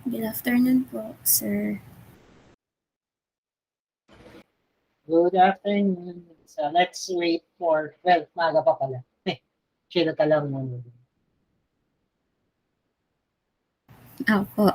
Good afternoon po, sir. Good afternoon. So let's wait for, well, maaga pa pala. Chill ka lang muna. Opo.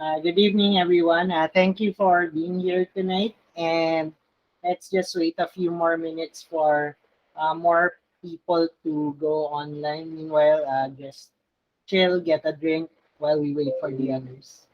Good evening, everyone. Thank you for being here tonight. And let's just wait a few more minutes for more people to go online. Meanwhile, just chill, get a drink while we wait for the others.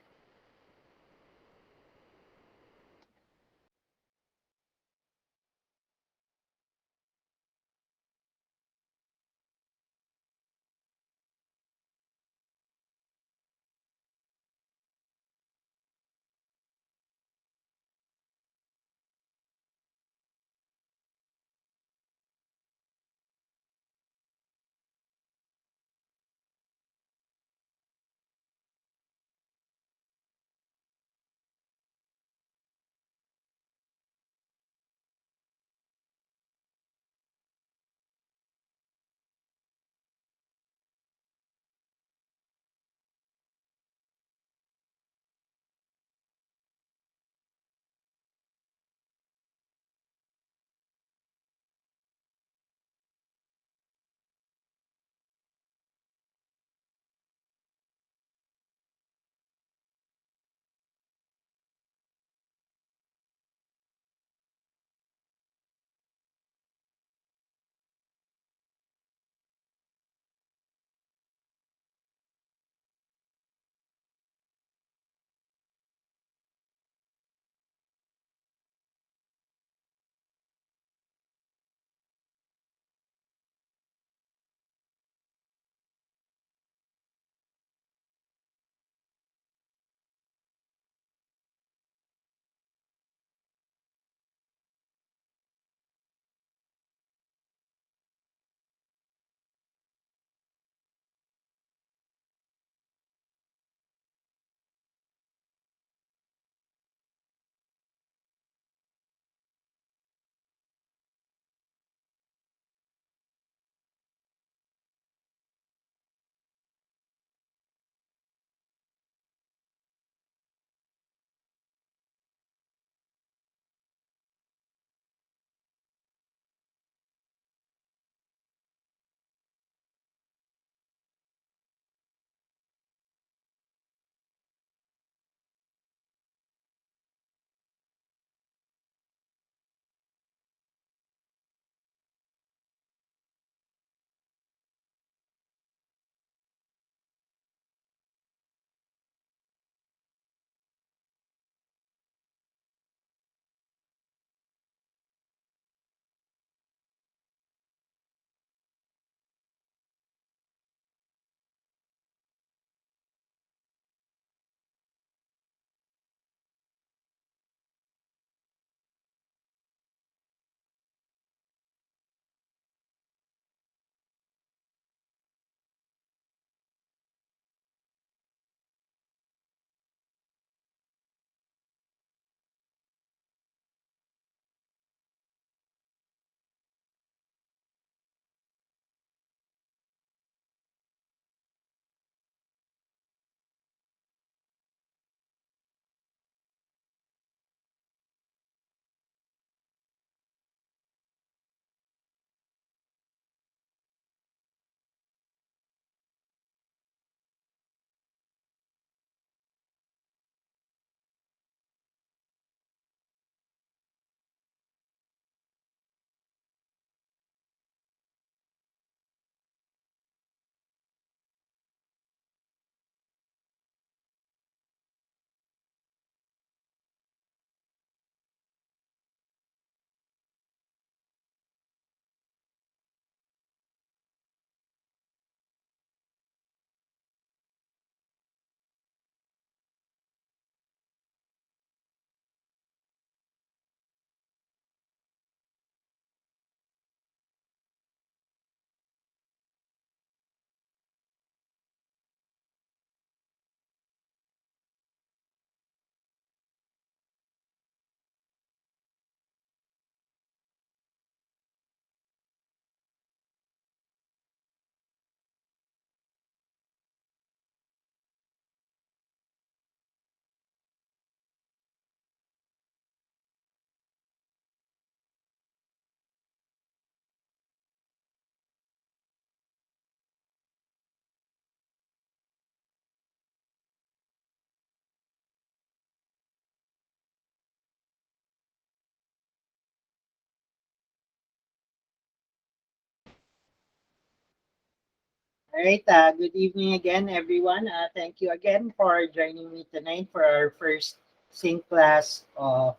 All right. Good evening again, everyone. Thank you again for joining me tonight for our first sync class of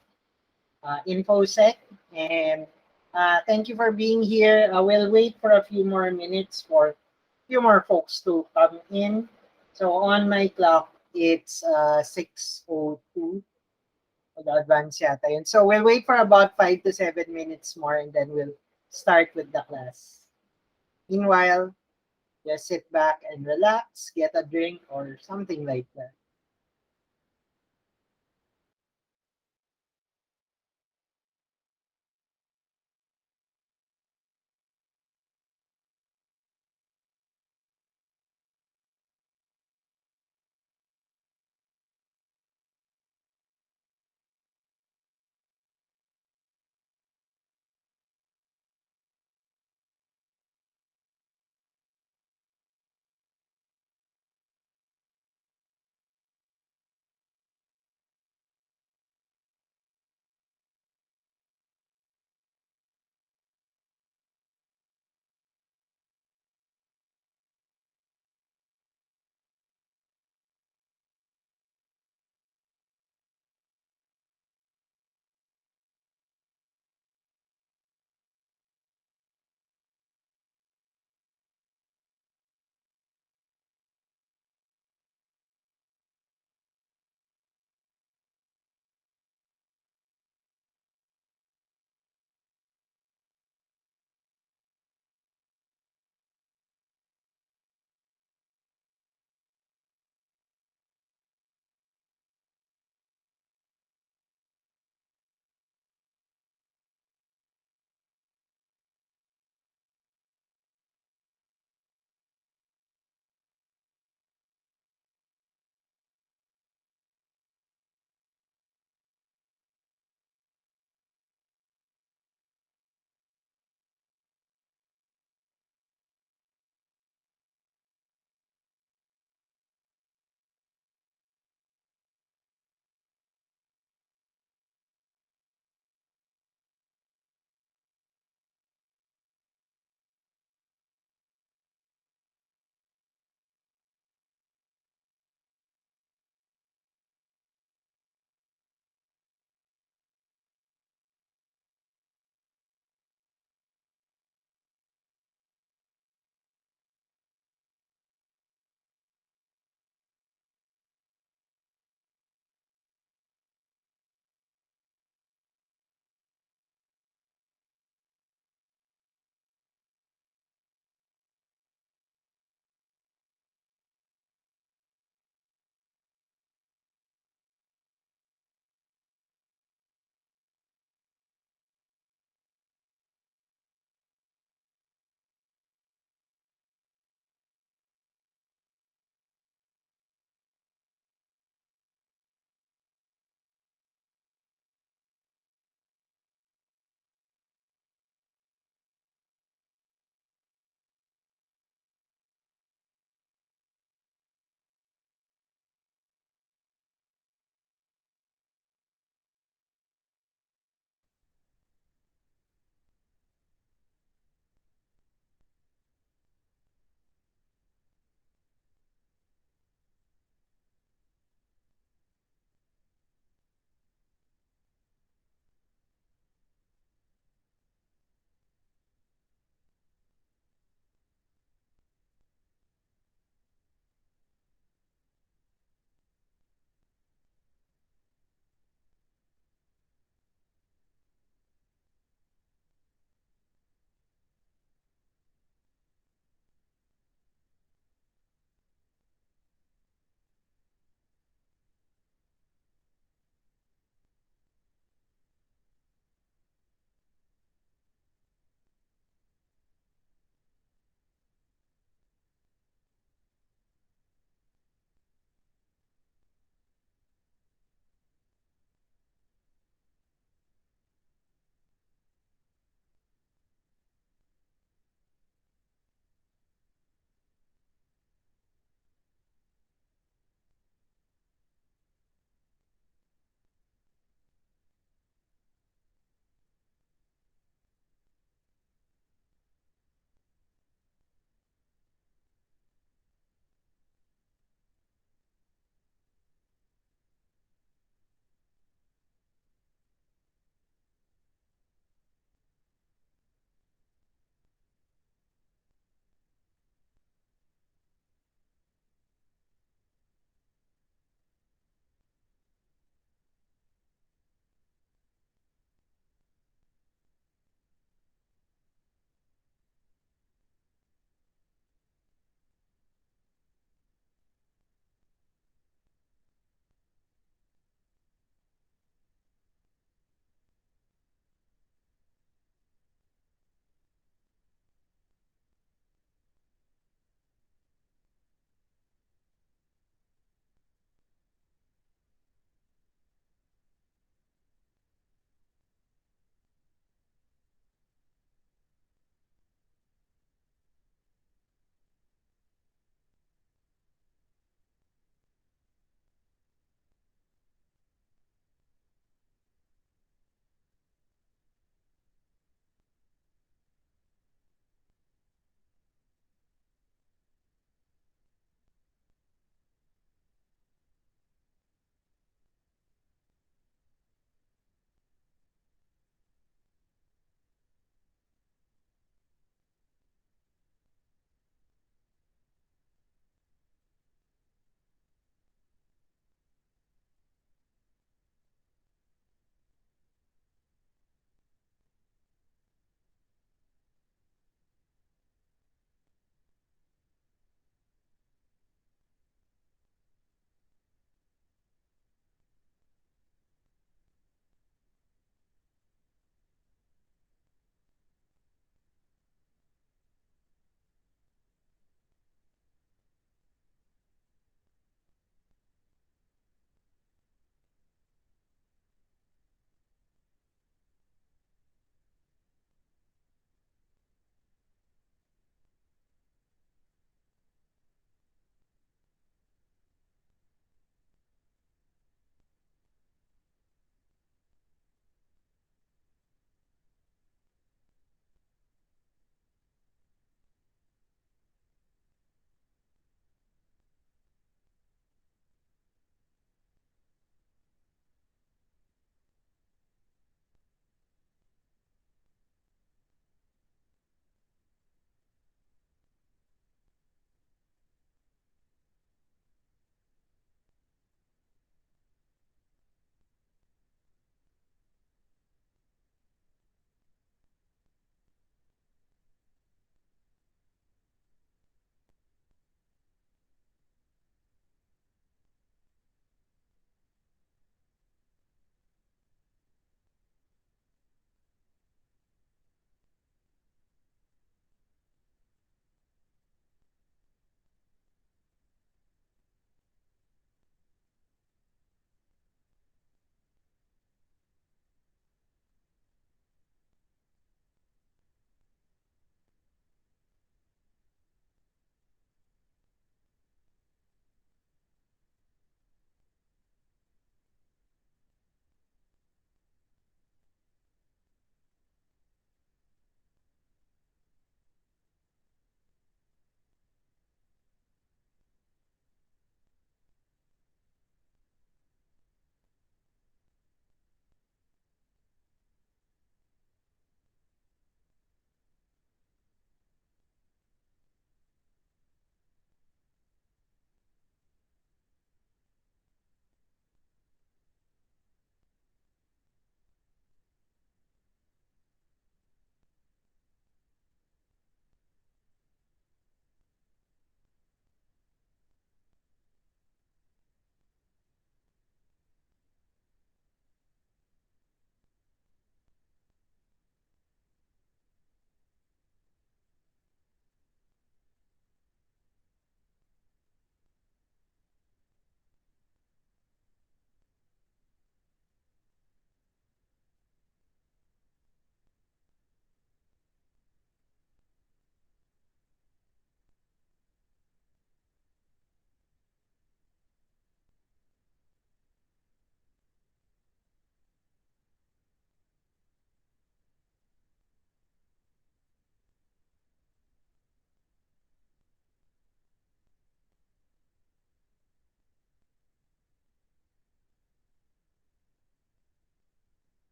InfoSec. And thank you for being here. We'll wait for a few more minutes for a few more folks to come in. So on my clock, it's 6:02. Mag-advance yata yun. So we'll wait for about 5 to 7 minutes more and then we'll start with the class. Meanwhile, just sit back and relax, get a drink or something like that.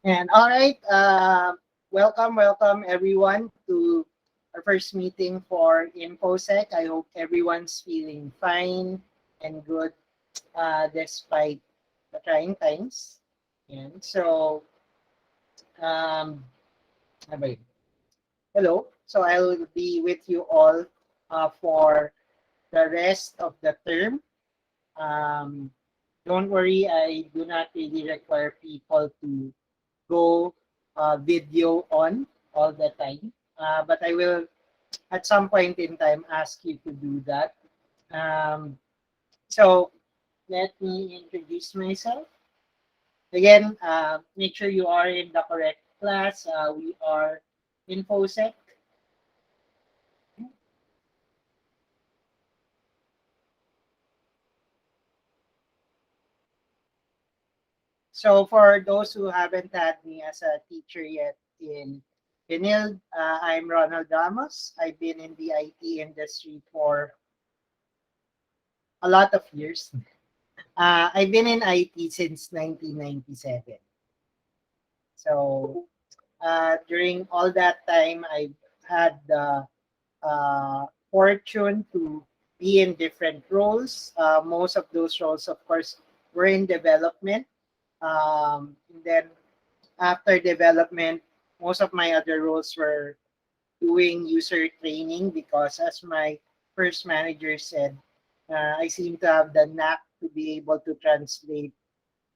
And all right, welcome everyone to our first meeting for InfoSec. I hope everyone's feeling fine and good despite the trying times. And so, um, abay. Hello. So I will be with you all for the rest of the term. Um, don't worry, I do not really require people to go video on all the time. But I will, at some point in time, ask you to do that. Um, so let me introduce myself. Again, make sure you are in the correct class. We are InfoSec. So for those who haven't had me as a teacher yet in Pinil, I'm Ronald Ramos. I've been in the IT industry for a lot of years. I've been in IT since 1997. So during all that time, I've had the fortune to be in different roles. Most of those roles, of course, were in development. And then after development, most of my other roles were doing user training because, as my first manager said, I seem to have the knack to be able to translate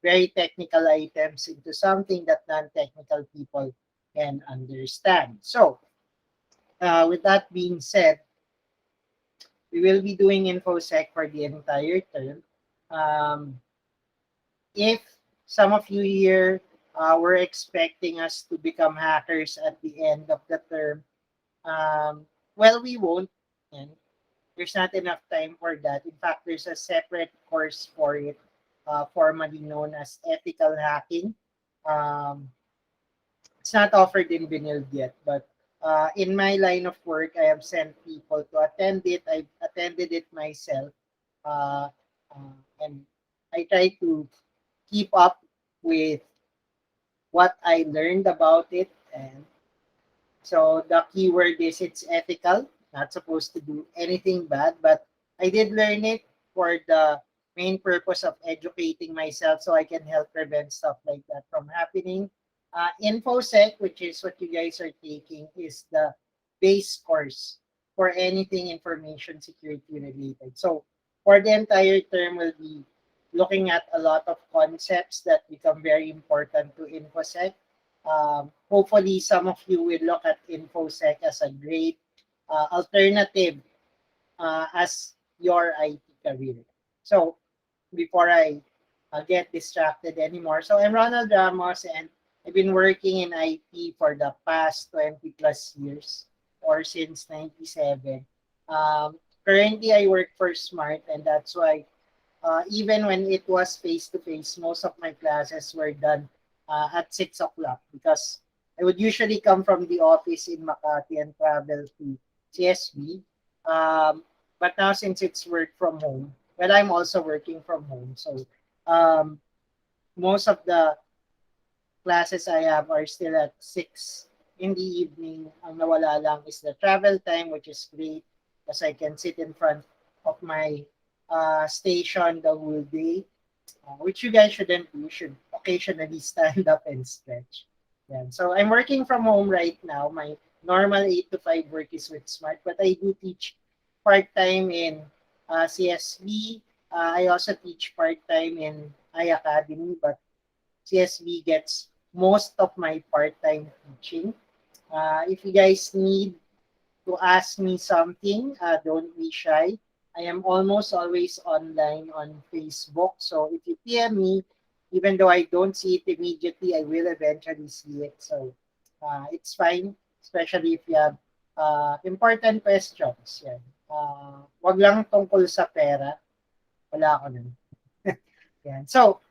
very technical items into something that non-technical people can understand. So, with that being said, we will be doing InfoSec for the entire term. Um, if some of you here were expecting us to become hackers at the end of the term, well, we won't. And there's not enough time for that. In fact, there's a separate course for it, formerly known as ethical hacking. Um, it's not offered in Benilde yet, but in my line of work, I have sent people to attend it. I've attended it myself, uh, and I try to keep up with what I learned about it. And so the keyword is it's ethical, not supposed to do anything bad, but I did learn it for the main purpose of educating myself so I can help prevent stuff like that from happening. InfoSec, which is what you guys are taking, is the base course for anything information security related. So for the entire term, we'll be looking at a lot of concepts that become very important to InfoSec. Hopefully, some of you will look at InfoSec as a great alternative as your IT career. So, before I get distracted anymore, so I'm Ronald Ramos and I've been working in IT for the past 20 plus years or since 97. Currently, I work for Smart, and that's why even when it was face to face, most of my classes were done at 6 o'clock because I would usually come from the office in Makati and travel to CSB. Um, but now, since it's work from home, well, I'm also working from home. So um, most of the classes I have are still at 6 in the evening. Ang nawala lang is the travel time, which is great because I can sit in front of my station the whole day, which you guys shouldn't do. You should occasionally stand up and stretch. Yeah. So I'm working from home right now. My normal 8 to 5 work is with Smart, but I do teach part-time in CSB. I also teach part-time in iAcademy, but CSB gets most of my part-time teaching. If you guys need to ask me something, don't be shy. I am almost always online on Facebook. So if you PM me, even though I don't see it immediately, I will eventually see it. So it's fine, especially if you have important questions. Yan. Wag lang tungkol sa pera. Wala ako nun. Yan. So,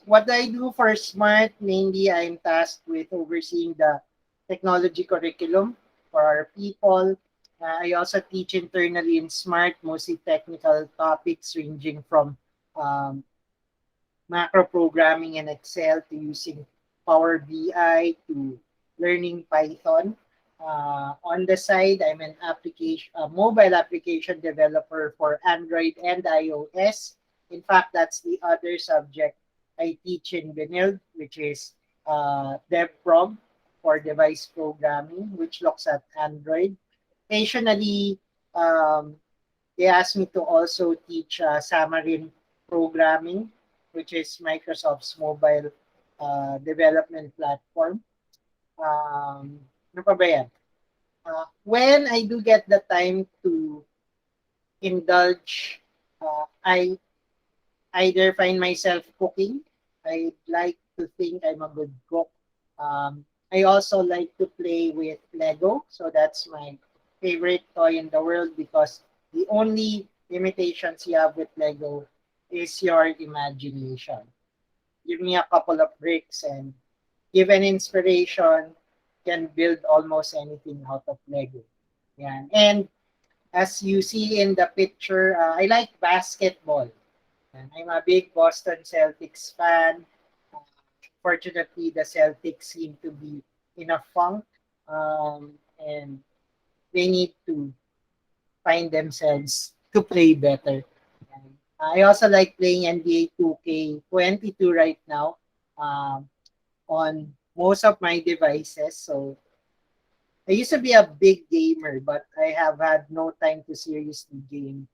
what I do for Smart, mainly I'm tasked with overseeing the technology curriculum for our people. I also teach internally in Smart, mostly technical topics ranging from um, macro programming in Excel to using Power BI to learning Python. On the side, I'm an mobile application developer for Android and iOS. In fact, that's the other subject I teach in Benilde, which is DevProg for device programming, which looks at Android. Occasionally, um, they asked me to also teach Xamarin Programming, which is Microsoft's mobile development platform. Ano pa ba yan? When I do get the time to indulge, I either find myself cooking. I like to think I'm a good cook. I also like to play with Lego. So that's my favorite toy in the world because the only limitations you have with Lego is your imagination. Give me a couple of bricks and given inspiration can build almost anything out of Lego. Yeah. And as you see in the picture, I like basketball. And I'm a big Boston Celtics fan. Uh, Fortunately, the Celtics seem to be in a funk, and they need to find themselves to play better. And I also like playing NBA 2K22 right now on most of my devices. So I used to be a big gamer, but I have had no time to seriously game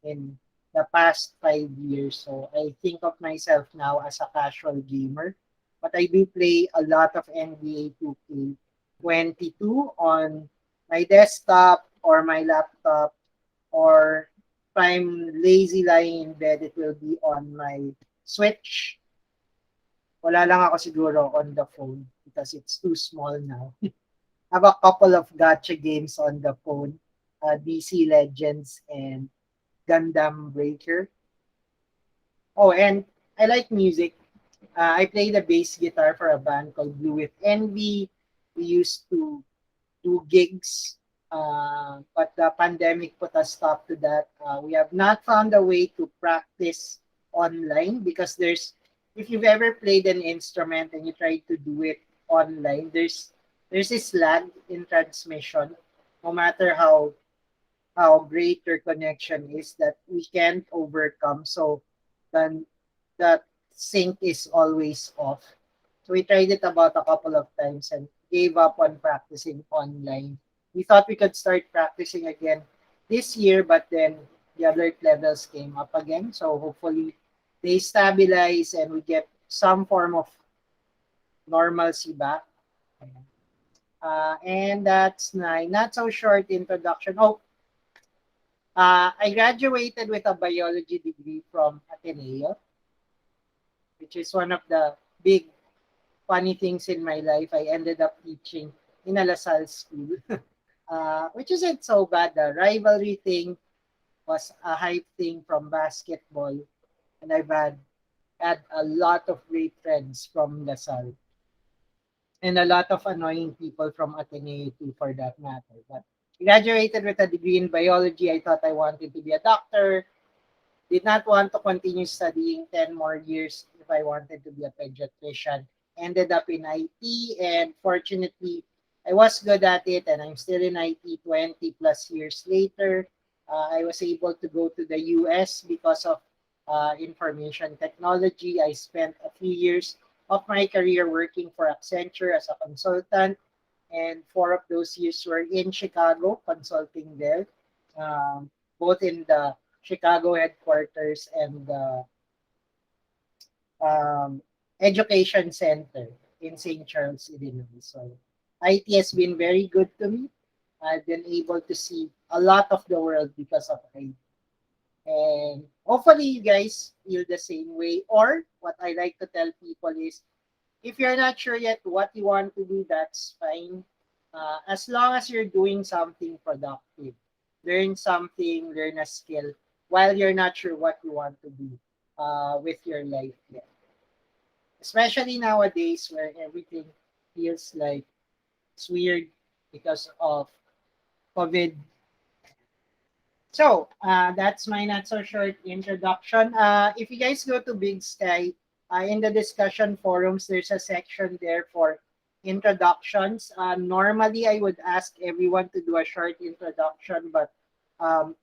in the past 5 years. So I think of myself now as a casual gamer. But I do play a lot of NBA 2K22 on my desktop or my laptop, or if I'm lazy lying in bed, it will be on my Switch. Wala lang ako siguro on the phone because it's too small now. Have a couple of gacha games on the phone, DC Legends and Gundam Breaker. Oh, and I like music. I play the bass guitar for a band called Blue with Envy. We used to do gigs, but the pandemic put a stop to that. We have not found a way to practice online because if you've ever played an instrument and you try to do it online, there's this lag in transmission. No matter how great your connection is, that we can't overcome. So then that sync is always off. So we tried it about a couple of times and gave up on practicing online. We thought we could start practicing again this year, but then the alert levels came up again. So hopefully they stabilize and we get some form of normalcy back. And that's my not so short introduction. Oh, I graduated with a biology degree from Ateneo, which is one of the big funny things in my life. I ended up teaching in a LaSalle school, which isn't so bad. The rivalry thing was a hype thing from basketball, and had a lot of great friends from LaSalle and a lot of annoying people from Ateneo too, for that matter. But graduated with a degree in biology. I thought I wanted to be a doctor. Did not want to continue studying 10 more years if I wanted to be a pediatrician. Ended up in IT, and fortunately, I was good at it, and I'm still in IT 20 plus years later. I was able to go to the US because of information technology. I spent a few years of my career working for Accenture as a consultant, and 4 of those years were in Chicago, consulting there, both in the Chicago headquarters and the um, education center in St. Charles, Illinois. So IT has been very good to me. I've been able to see a lot of the world because of IT. And hopefully you guys feel the same way. Or what I like to tell people is, if you're not sure yet what you want to do, that's fine. As long as you're doing something productive, learn something, learn a skill, while you're not sure what you want to do with your life yet. Especially nowadays where everything feels like it's weird because of COVID. So that's my not so short introduction. If you guys go to Big Sky, in the discussion forums, there's a section there for introductions. Normally, I would ask everyone to do a short introduction, but um,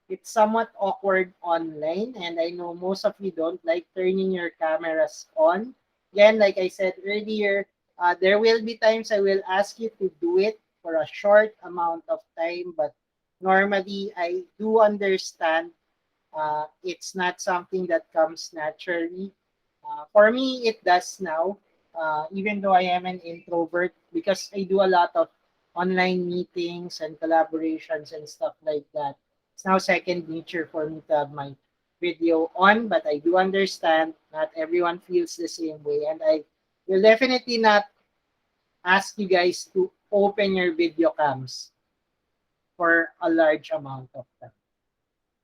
it's somewhat awkward online, and I know most of you don't like turning your cameras on. Again, like I said earlier, there will be times I will ask you to do it for a short amount of time, but normally I do understand it's not something that comes naturally. For me, it does now, even though I am an introvert, because I do a lot of online meetings and collaborations and stuff like that. It's now second nature for me to have my video on, but I do understand not everyone feels the same way. And I will definitely not ask you guys to open your video cams for a large amount of time.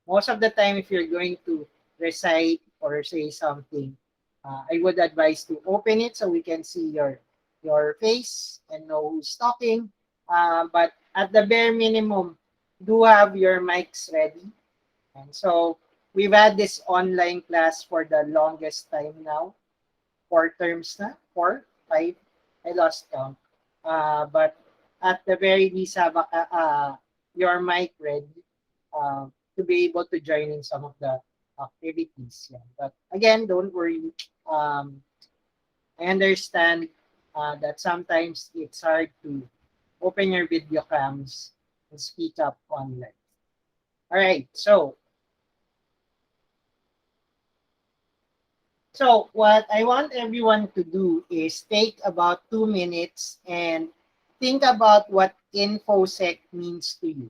Most of the time, if you're going to recite or say something, I would advise to open it so we can see your face and know who's talking. But at the bare minimum, do have your mics ready. And so we've had this online class for the longest time now. 4 terms na, 4, 5, I lost count. But at the very least, have your mic ready to be able to join in some of the activities. Yeah. But again, don't worry. Um, I understand that sometimes it's hard to open your video cams and speak up online. All right. So what I want everyone to do is take about 2 minutes and think about what InfoSec means to you.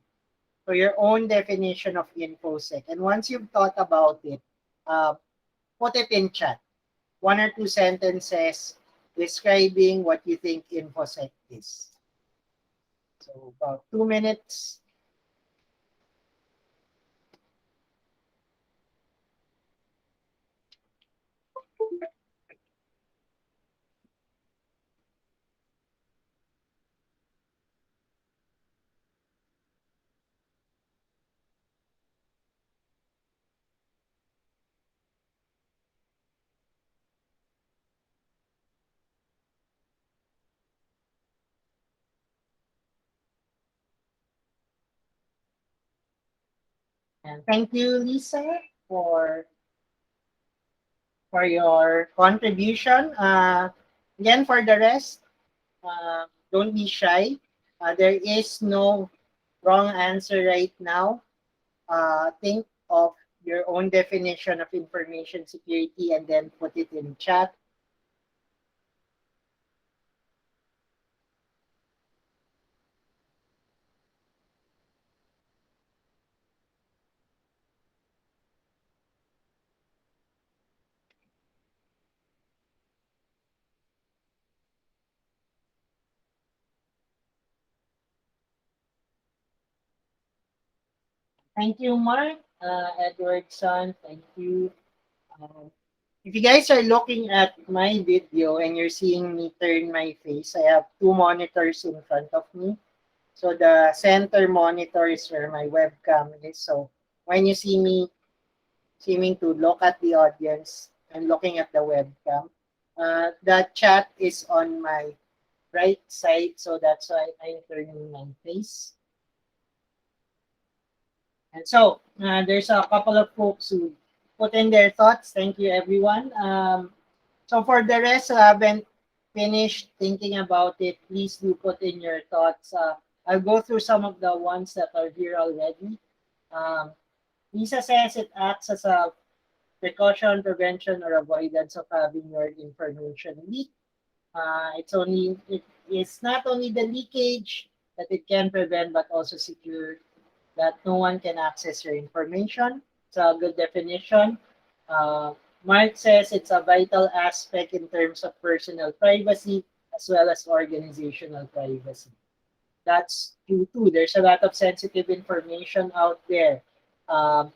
So your own definition of InfoSec. And once you've thought about it, uh, put it in chat. 1 or 2 sentences describing what you think InfoSec is. So about 2 minutes. And thank you, Lisa, for your contribution. Again, for the rest, don't be shy. There is no wrong answer right now. Think of your own definition of information security and then put it in chat. Thank you, Mark. Edwardson, thank you. Um, if you guys are looking at my video and you're seeing me turn my face, I have two monitors in front of me. So the center monitor is where my webcam is. So when you see me seeming to look at the audience and looking at the webcam, the chat is on my right side. So that's why I'm turning my face. And so there's a couple of folks who put in their thoughts. Thank you, everyone. So for the rest who haven't finished thinking about it, please do put in your thoughts. I'll go through some of the ones that are here already. Um, Lisa says it acts as a precaution, prevention, or avoidance of having your information leak. It's not only the leakage that it can prevent, but also secure that no one can access your information. It's a good definition. Uh, Mark says it's a vital aspect in terms of personal privacy as well as organizational privacy. That's true too. There's a lot of sensitive information out there. Um,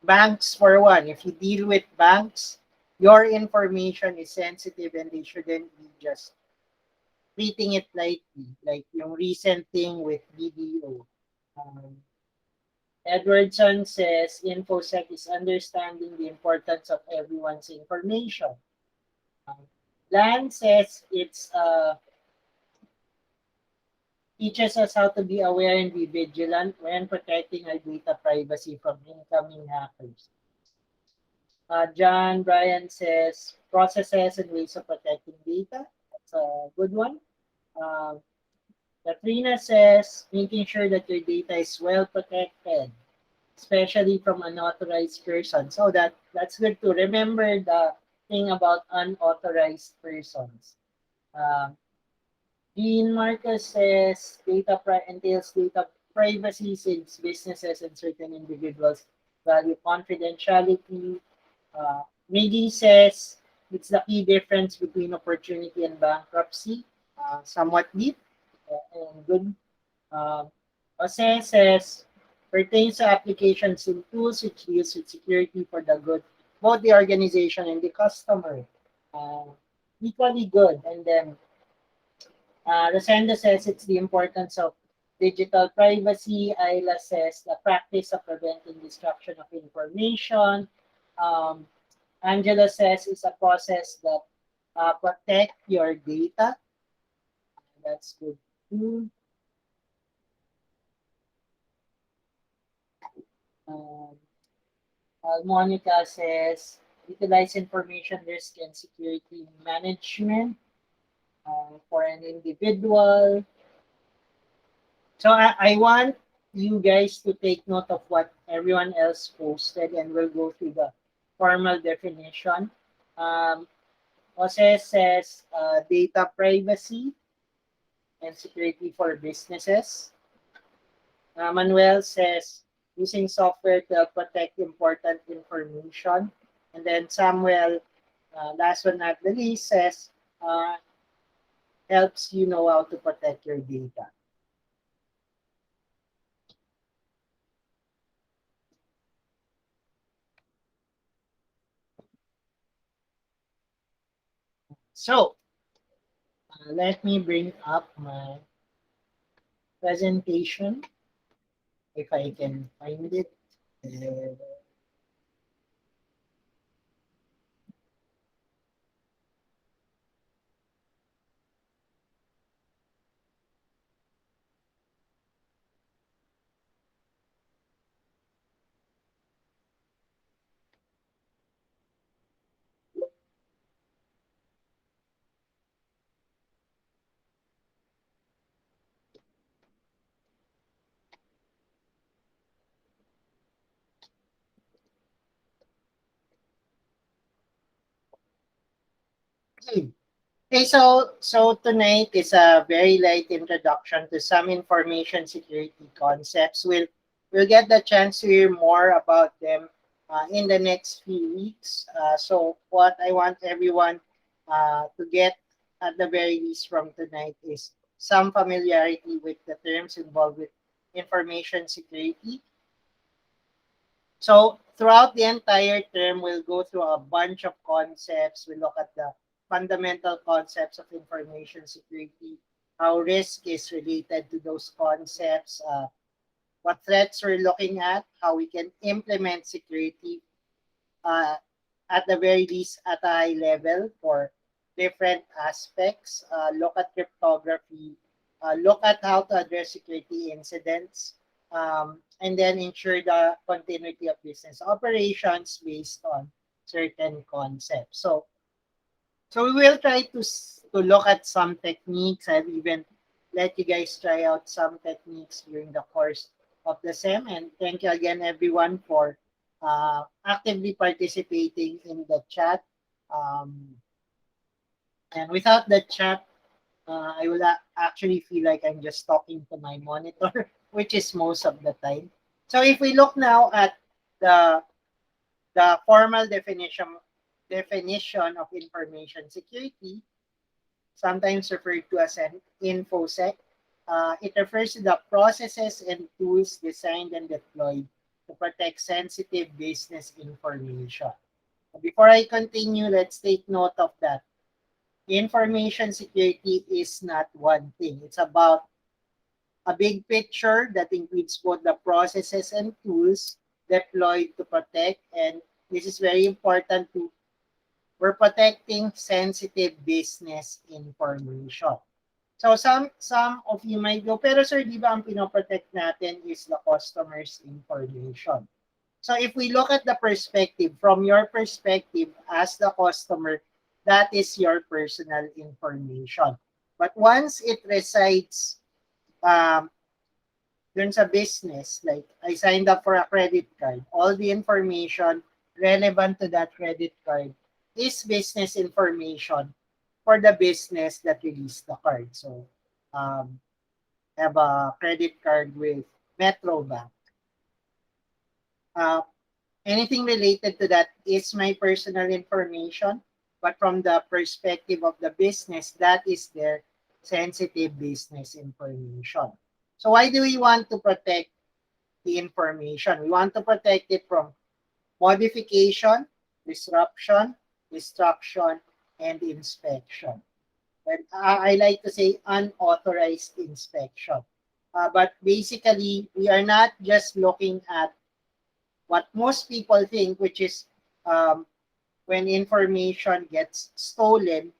Banks, for one, if you deal with banks, your information is sensitive and they shouldn't be just treating it lightly, like yung recent thing with BDO. Um, Edwardson says InfoSec is understanding the importance of everyone's information. Lan says teaches us how to be aware and be vigilant when protecting our data privacy from incoming hackers. John Bryan says processes and ways of protecting data. That's a good one. Uh, Katrina says making sure that your data is well protected, especially from unauthorized persons. So that's good to remember the thing about unauthorized persons. Um, Dean Marcus says entails data privacy since businesses and certain individuals value confidentiality. Miggy says it's the key difference between opportunity and bankruptcy. Somewhat deep and good. Uh, Jose says pertains to applications and tools which deals with security for the good, both the organization and the customer. Uh, Equally good. And then Rosenda says it's the importance of digital privacy. Ayla says the practice of preventing destruction of information. Um, Angela says it's a process that protect your data. That's good too. Um, Monica says utilize information risk and security management for an individual. So I want you guys to take note of what everyone else posted and we'll go through the formal definition. Um, Jose says data privacy and security for businesses. Manuel says using software to protect important information. And then Samuel, last but not the least, says uh, helps you know how to protect your data. So let me bring up my presentation if I can find it. Uh, Okay, so tonight is a very light introduction to some information security concepts. We'll get the chance to hear more about them in the next few weeks. So what I want everyone to get at the very least from tonight is some familiarity with the terms involved with information security. So throughout the entire term, we'll go through a bunch of concepts. We'll look at the fundamental concepts of information security, how risk is related to those concepts, what threats we're looking at, how we can implement security uh, at the very least at a high level for different aspects. Look at cryptography, look at how to address security incidents, and then ensure the continuity of business operations based on certain concepts. So we will try to look at some techniques. I've even let you guys try out some techniques during the course of the SEM. And thank you again, everyone, for actively participating in the chat. Um, and without the chat, I will actually feel like I'm just talking to my monitor, which is most of the time. So if we look now at the the formal definition of information security, sometimes referred to as an InfoSec. It refers to the processes and tools designed and deployed to protect sensitive business information. Before I continue, let's take note of that. Information security is not one thing. It's about a big picture that includes both the processes and tools deployed to protect. And this is very important to we're protecting sensitive business information. So some of you might go, pero sir, di ba ang pinoprotect natin is the customer's information? So if we look at the perspective, from your perspective as the customer, that is your personal information. But once it resides um, dun sa business, like I signed up for a credit card, all the information relevant to that credit card is business information for the business that released the card. So um, have a credit card with Metro Bank. Uh, Anything related to that is my personal information, but from the perspective of the business, that is their sensitive business information. So why do we want to protect the information? We want to protect it from modification, disruption, destruction, and inspection. And I like to say unauthorized inspection. But basically, we are not just looking at what most people think, which is um, when information gets stolen,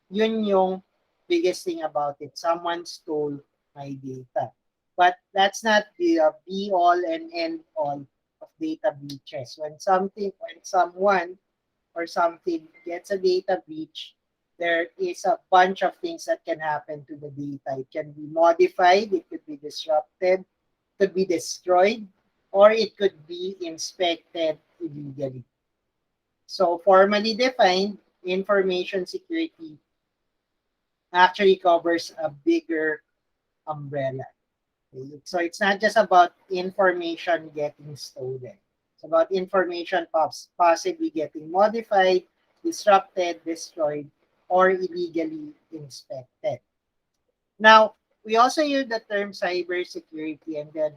yun yung biggest thing about it. Someone stole my data. But that's not the be all and end all of data breaches. When someone or something gets a data breach, there is a bunch of things that can happen to the data. It can be modified, it could be disrupted, could be destroyed, or it could be inspected illegally. So formally defined, information security actually covers a bigger umbrella. Okay? So it's not just about information getting stolen. It's about information possibly getting modified, disrupted, destroyed, or illegally inspected. Now, we also use the term cybersecurity, and then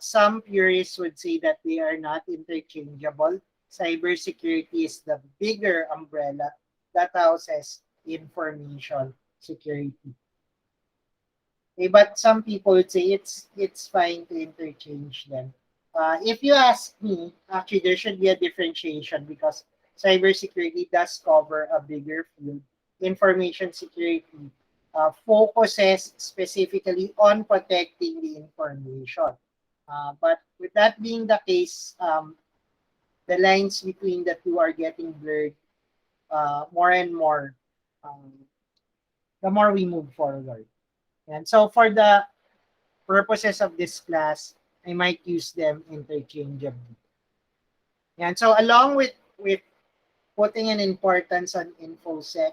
some purists would say that they are not interchangeable. Cybersecurity is the bigger umbrella that houses information security. Okay, but some people would say it's fine to interchange them. If you ask me, actually there should be a differentiation because cybersecurity does cover a bigger field. Information security focuses specifically on protecting the information. But with that being the case, the lines between the two are getting blurred more and more um, the more we move forward. And so for the purposes of this class, I might use them interchangeably. And so along with putting an importance on InfoSec,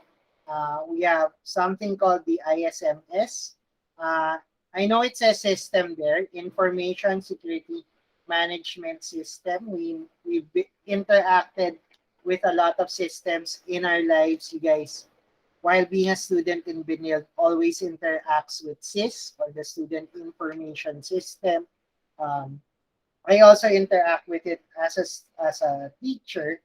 we have something called the ISMS. Uh, I know it says system there, Information Security Management System. We've interacted with a lot of systems in our lives, you guys. While being a student in Benil, always interacts with SIS or the Student Information System. Um, I also interact with it as a teacher.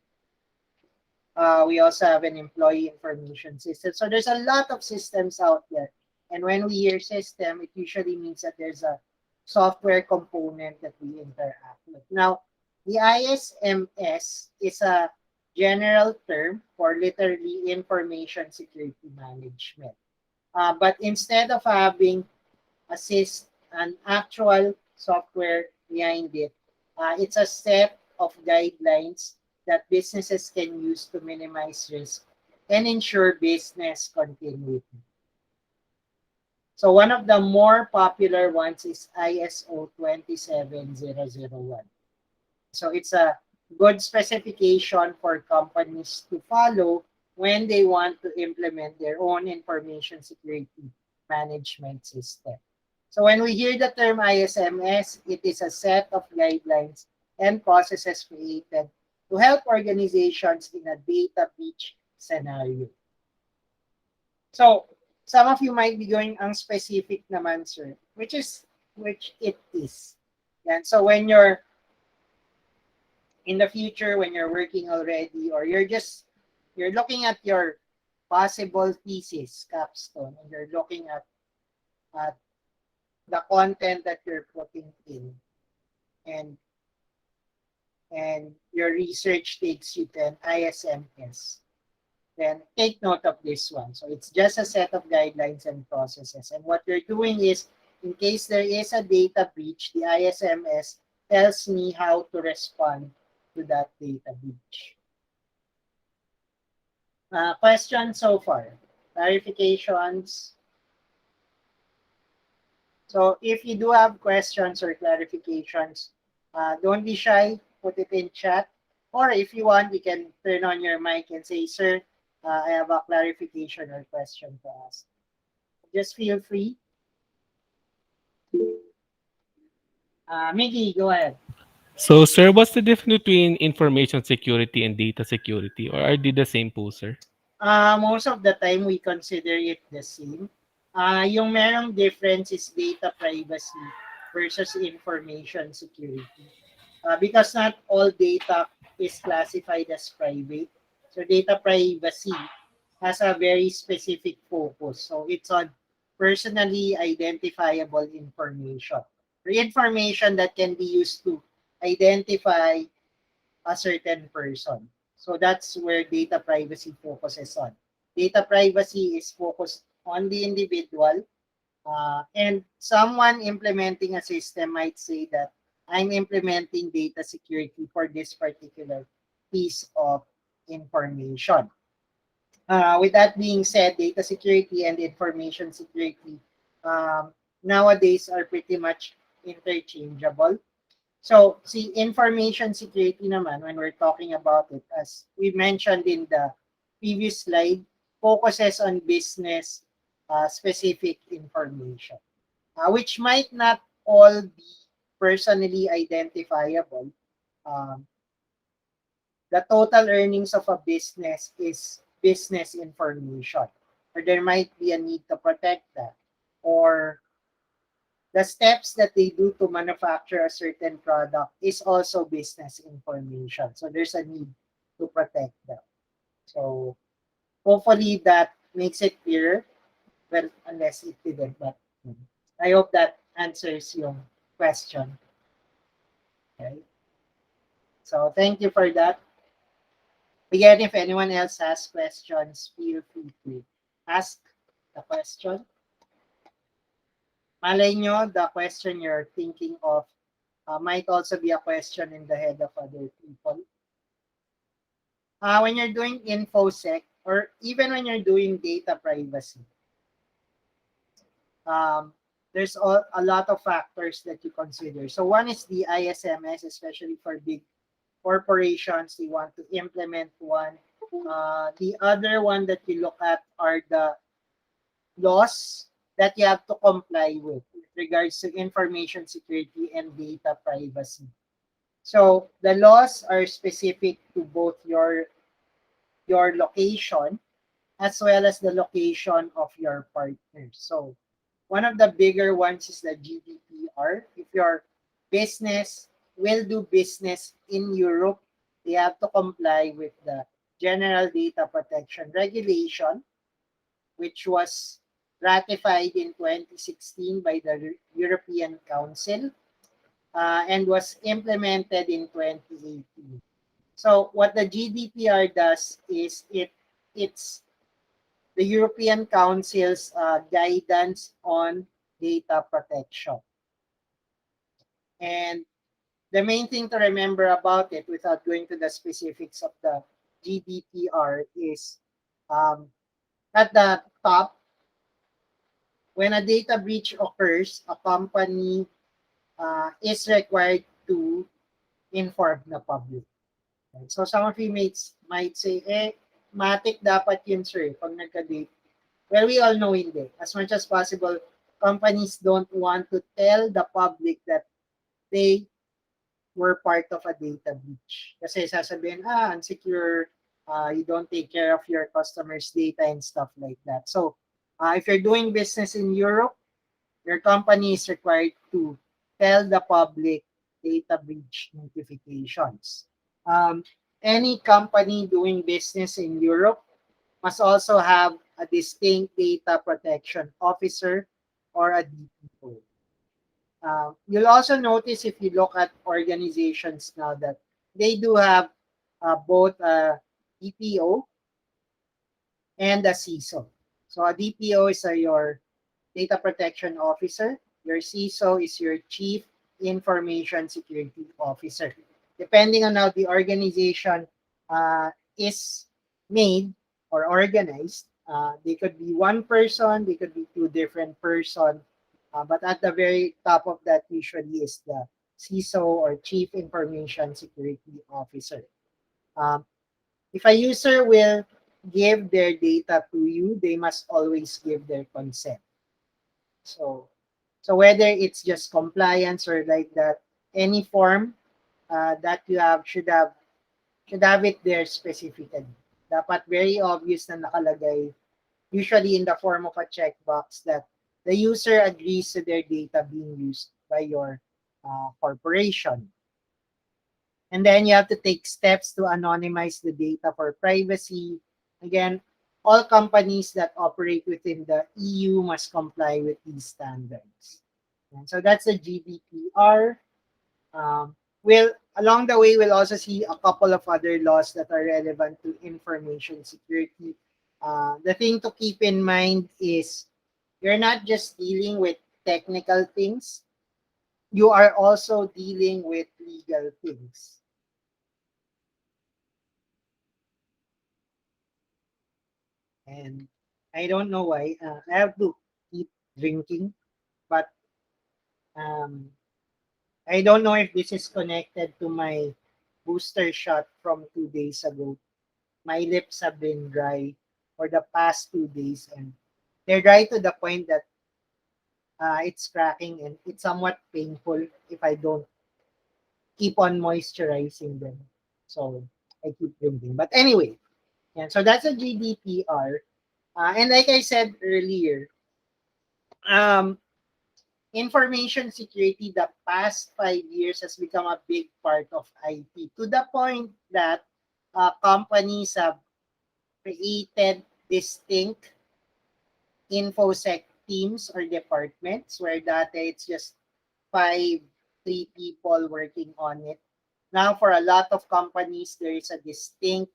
We also have an employee information system. So there's a lot of systems out there. And when we hear system, it usually means that there's a software component that we interact with. Now, the ISMS is a general term for literally information security management. But instead of having assist an actual software behind it, it's a set of guidelines that businesses can use to minimize risk and ensure business continuity. So one of the more popular ones is ISO 27001. So it's a good specification for companies to follow when they want to implement their own information security management system. So when we hear the term ISMS, it is a set of guidelines and processes created to help organizations in a data breach scenario. So some of you might be going ang specific naman, sir, which it is. And so when you're in the future, when you're working already, or you're looking at your possible thesis capstone, and you're looking at the content that you're putting in, and and your research takes you to an ISMS. then take note of this one. So it's just a set of guidelines and processes. And what you're doing is, in case there is a data breach, the ISMS tells me how to respond to that data breach. Questions so far? Clarifications? So if you do have questions or clarifications, don't be shy, put it in chat. Or if you want, you can turn on your mic and say, sir, I have a clarification or question to ask. Just feel free. Miggy, go ahead. So, sir, what's the difference between information security and data security? Or are they the same po, sir? Most of the time, we consider it the same. Yung merong difference is data privacy versus information security. Because not all data is classified as private. So data privacy has a very specific focus. So it's on personally identifiable information or information that can be used to identify a certain person. So that's where data privacy focuses on. Data privacy is focused on the individual, and someone implementing a system might say that I'm implementing data security for this particular piece of information. With that being said, data security and information security nowadays are pretty much interchangeable. So, see, information security naman, when we're talking about it, as we mentioned in the previous slide, focuses on business specific information, which might not all be personally identifiable. Um, the total earnings of a business is business information, or there might be a need to protect that, or the steps that they do to manufacture a certain product is also business information. So there's a need to protect them. So hopefully that makes it clear. Well, unless it didn't, but I hope that answers your question. Okay. So thank you for that. Again, if anyone else has questions, feel free to ask the question. Malay nyo, the question you're thinking of might also be a question in the head of other people. When you're doing InfoSec, or even when you're doing data privacy, um, there's a lot of factors that you consider. So one is the ISMS, especially for big corporations, they want to implement one. The other one that you look at are the laws that you have to comply with regards to information security and data privacy. So the laws are specific to both your location as well as the location of your partners. So one of the bigger ones is the GDPR. If your business will do business in Europe, they have to comply with the General Data Protection Regulation, which was ratified in 2016 by the European Council and was implemented in 2018. So what the GDPR does is it's the European Council's guidance on data protection. And the main thing to remember about it, without going to the specifics of the GDPR, is um, at the top, when a data breach occurs, a company is required to inform the public. Right? So some of you might say, matik dapat yun, sir, pag nagka-date. Well, we all know hindi. As much as possible, companies don't want to tell the public that they were part of a data breach. Kasi sasabihin, unsecure, you don't take care of your customers' data and stuff like that. So, if you're doing business in Europe, your company is required to tell the public data breach notifications. Any company doing business in Europe must also have a distinct data protection officer or a DPO. You'll also notice if you look at organizations now that they do have both a DPO and a CISO. So a DPO is your data protection officer. Your CISO is your chief information security officer. Depending on how the organization is made or organized, they could be one person, they could be two different person, but at the very top of that usually is the CISO or chief information security officer. Um, if a user will give their data to you, they must always give their consent. So, so whether it's just compliance or like that, any form that you have should have it there specifically. Dapat very obvious na nakalagay, usually in the form of a checkbox that the user agrees to their data being used by your corporation. And then you have to take steps to anonymize the data for privacy. Again, all companies that operate within the EU must comply with these standards. And so that's the GDPR. We'll along the way we'll also see a couple of other laws that are relevant to information security. The thing to keep in mind is you're not just dealing with technical things, you are also dealing with legal things. And I don't know why. I have to keep drinking, but um, I don't know if this is connected to my booster shot from 2 days ago. My lips have been dry for the past 2 days, and they're dry to the point that it's cracking and it's somewhat painful if I don't keep on moisturizing them. So I keep drinking. But anyway, yeah, so that's a GDPR. And like I said earlier, um, information security the past 5 years has become a big part of IT to the point that companies have created distinct InfoSec teams or departments where data it's just five, three people working on it. Now, for a lot of companies, there is a distinct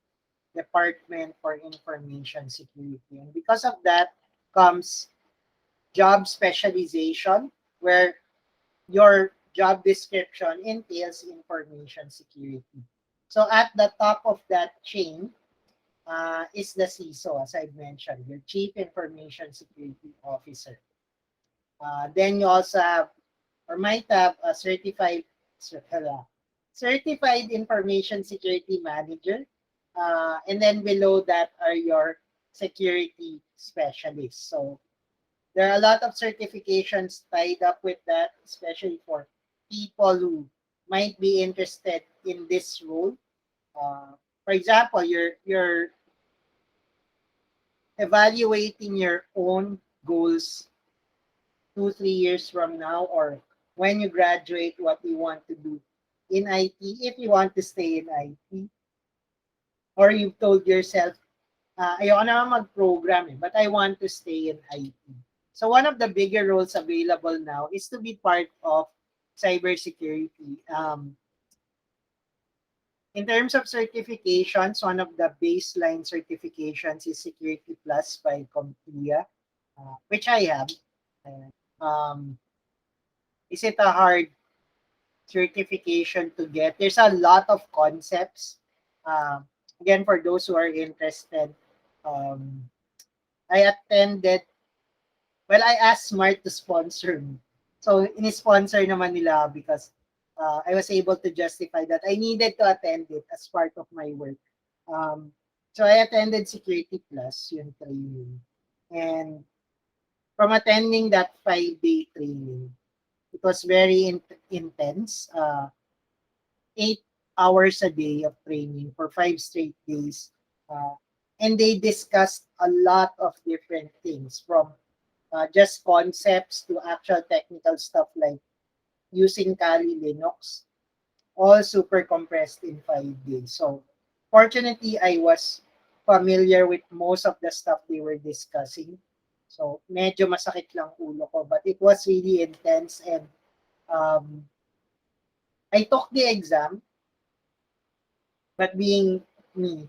department for information security. And because of that comes job specialization, where your job description entails information security. So at the top of that chain is the CISO, as I mentioned, your Chief Information Security Officer. Then you also have, or might have, a certified Information Security Manager. And then below that are your security specialists. So there are a lot of certifications tied up with that, especially for people who might be interested in this role. For example, you're evaluating your own goals 2 3 years from now, or when you graduate, what you want to do in IT, if you want to stay in IT, or you've told yourself, ayoko na mag-program but I want to stay in IT. So one of the bigger roles available now is to be part of cybersecurity. In terms of certifications, one of the baseline certifications is Security Plus by CompTIA, which I have. Um, is it a hard certification to get? There's a lot of concepts. Um, Again, for those who are interested, um, I attended. Well, I asked Smart to sponsor me. So, ini-sponsor naman nila because I was able to justify that I needed to attend it as part of my work. Um, so, I attended Security Plus, yung training. And from attending that 5 day training, it was very intense. 8 hours a day of training for 5 straight days. Uh, and they discussed a lot of different things from just concepts to actual technical stuff like using Kali Linux, all super compressed in 5 days. So, fortunately, I was familiar with most of the stuff they were discussing. So, medyo masakit lang ulo ko. But it was really intense and um, I took the exam, but being me,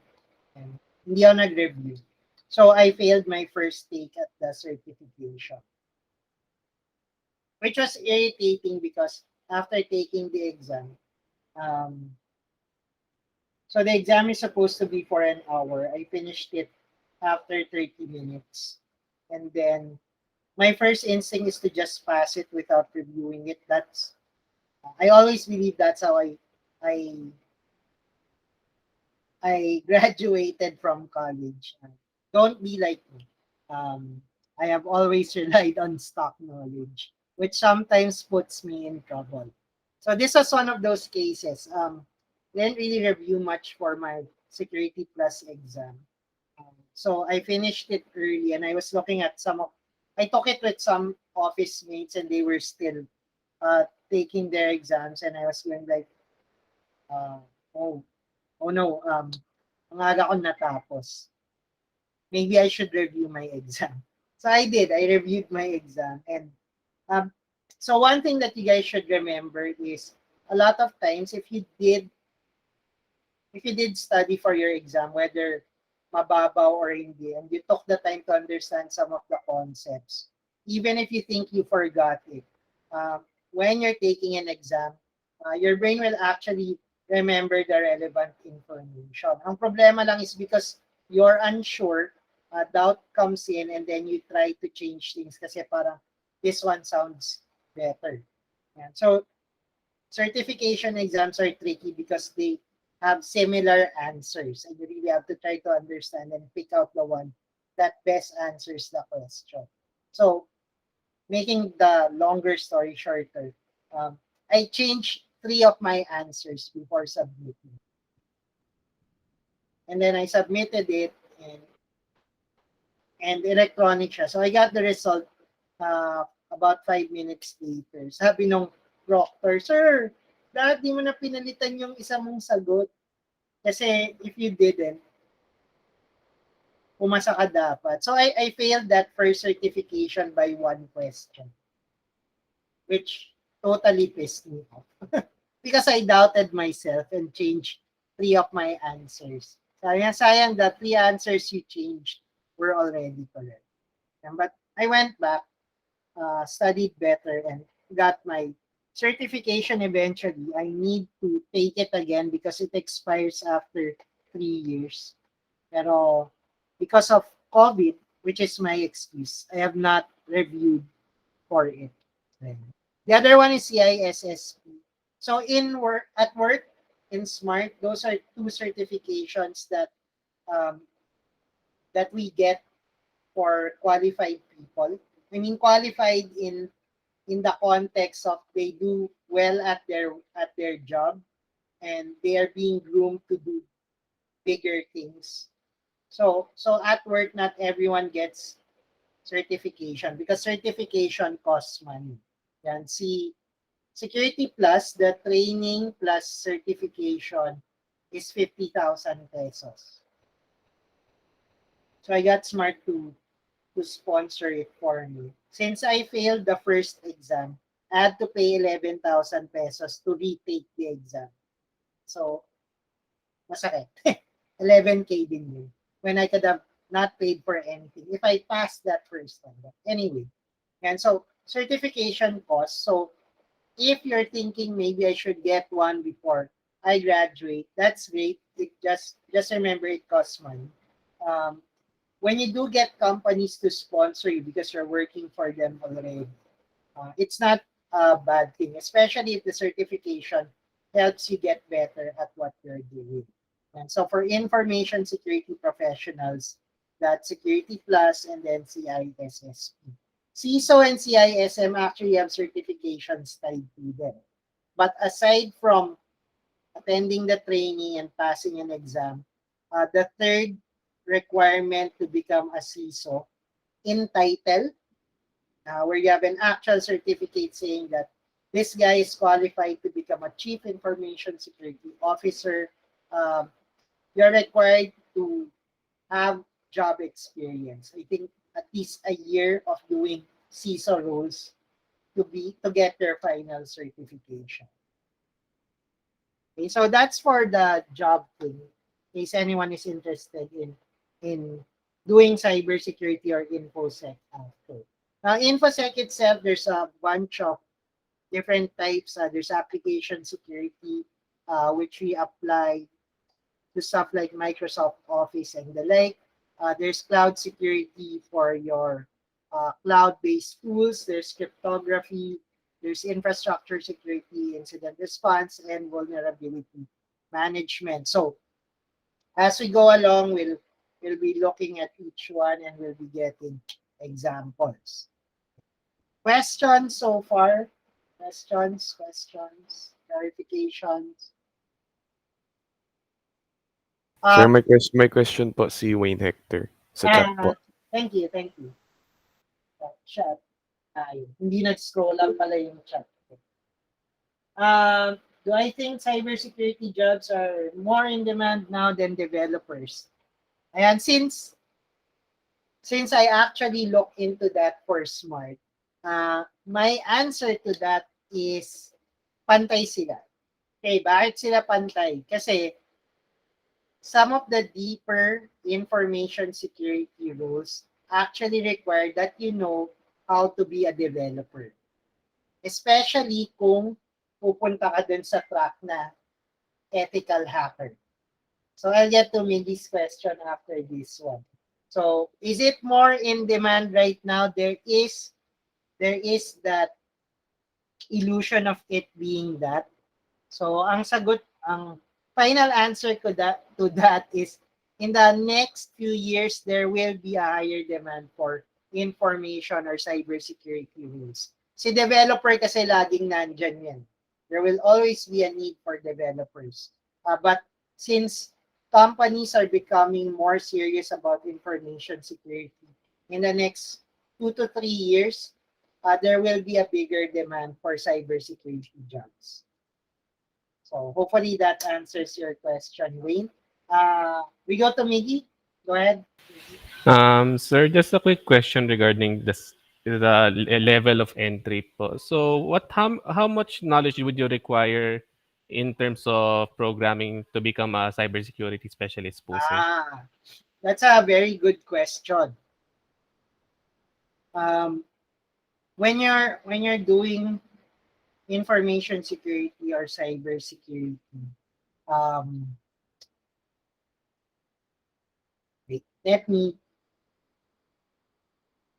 hindi ako nag-review. So I failed my first take at the certification, which was irritating because after taking the exam, um, so the exam is supposed to be for an hour. I finished it after 30 minutes. And then my first instinct is to just pass it without reviewing it. That's I always believe that's how I I graduated from college. Don't be like me. Um, I have always relied on stock knowledge, which sometimes puts me in trouble. So this was one of those cases. Didn't really review much for my Security Plus exam. So I finished it early, and I was looking at I took it with some office mates, and they were still taking their exams, and I was going like, uh, oh, oh no, ang aga ko natapos. Maybe I should review my exam. So I did. I reviewed my exam. And um, so one thing that you guys should remember is a lot of times if you did study for your exam, whether mababaw or hindi, and you took the time to understand some of the concepts, even if you think you forgot it, when you're taking an exam, your brain will actually remember the relevant information. Ang problema lang is because you're unsure, doubt comes in, and then you try to change things kasi parang this one sounds better. Yan. So certification exams are tricky because they have similar answers, and you really have to try to understand and pick out the one that best answers the question. So, making the longer story shorter, I changed three of my answers before submitting, and then I submitted it, and electronic siya. So I got the result about 5 minutes later. Sabi nung proctor, "Sir, dahil di mo na pinalitan yung isa mong sagot. Kasi if you didn't, pumasa ka dapat." So I failed that first certification by one question, which totally pissed me off. Because I doubted myself and changed three of my answers. Sayang the three answers you changed were already correct. But I went back, studied better, and got my certification eventually. I need to take it again because it expires after 3 years. Pero because of COVID, which is my excuse, I have not reviewed for it. The other one is CISSP. So at work, in Smart, those are two certifications um, that we get for qualified people. I mean qualified in the context of they do well at their job, and they are being groomed to do bigger things. So at work, not everyone gets certification because certification costs money. Yan, see Security Plus, the training plus certification is 50,000 pesos. So I got Smart to sponsor it for me. Since I failed the first exam, I had to pay 11,000 pesos to retake the exam. So, masakit. 11K din yun. When I could have not paid for anything if I passed that first time. But anyway, and so certification costs. So, if you're thinking maybe I should get one before I graduate, that's great. Just remember it costs money. Um, when you do get companies to sponsor you because you're working for them already, it's not a bad thing, especially if the certification helps you get better at what you're doing. And so for information security professionals, that's Security Plus and then CISSP. CISO and CISM actually have certifications tied to them. But aside from attending the training and passing an exam, the third requirement to become a CISO in title, where you have an actual certificate saying that this guy is qualified to become a Chief Information Security Officer. Um, you're required to have job experience. I think at least a year of doing CISO roles to get their final certification. Okay, so that's for the job thing. In case anyone is interested in doing cybersecurity or InfoSec after. Now, InfoSec itself, there's a bunch of different types. There's application security, which we apply to stuff like Microsoft Office and the like. There's cloud security for your cloud-based tools. There's cryptography. There's infrastructure security, incident response, and vulnerability management. So as we go along, we'll be looking at each one and we'll be getting examples. Questions so far? Questions, clarifications. Sir, Uh, may question po si Wayne Hector sa chat ah, po. thank you. Chat. Hindi nag-scroll lang pala yung chat. Do I think cybersecurity jobs are more in demand now than developers? Ayan, since I actually look into that for Smart, my answer to that is pantay sila. Okay, bakit sila pantay? Kasi some of the deeper information security rules actually require that you know how to be a developer. Especially kung pupunta ka dun sa track na ethical hacker. So I'll get to Mindy's question after this one. So is it more in demand right now? There is that illusion of it being that. So ang final answer ko to that is in the next few years there will be a higher demand for information or cybersecurity rules. Si developer kasi laging nandyan yan. There will always be a need for developers. But since companies are becoming more serious about information security, in the next 2 to 3 years, there will be a bigger demand for cybersecurity jobs. So hopefully that answers your question, Wayne. We go to Miggy. Go ahead. Sir, just a quick question regarding the level of entry po. So, how much knowledge would you require in terms of programming to become a cybersecurity specialist po, sir? That's a very good question. Um, when you're doing information security or cybersecurity, um, wait, let me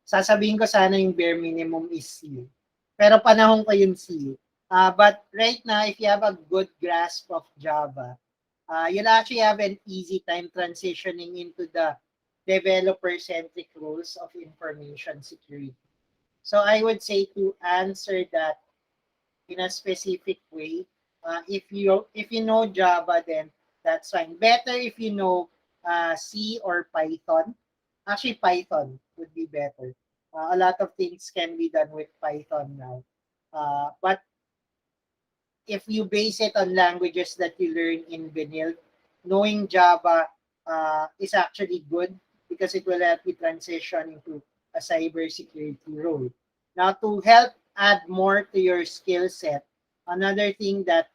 sasabihin ko sana yung bare minimum is C. Pero panahon ko yung C. But right now, if you have a good grasp of Java, you'll actually have an easy time transitioning into the developer-centric roles of information security. So I would say to answer that in a specific way, if you know Java, then that's fine. Better if you know C or Python. Actually, Python would be better. A lot of things can be done with Python now. But if you base it on languages that you learn in Benil, knowing Java is actually good because it will help you transition into a cybersecurity role. Now, to help add more to your skill set, another thing that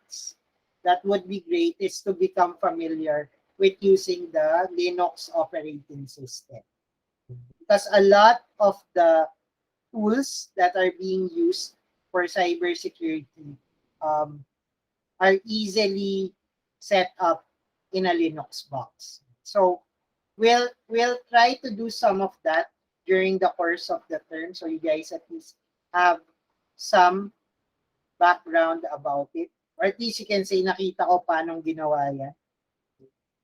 would be great is to become familiar with using the Linux operating system. Because a lot of the tools that are being used for cybersecurity um, are easily set up in a Linux box. So we'll try to do some of that during the course of the term so you guys at least have some background about it. Or at least you can say nakita ko paano ginawa yan.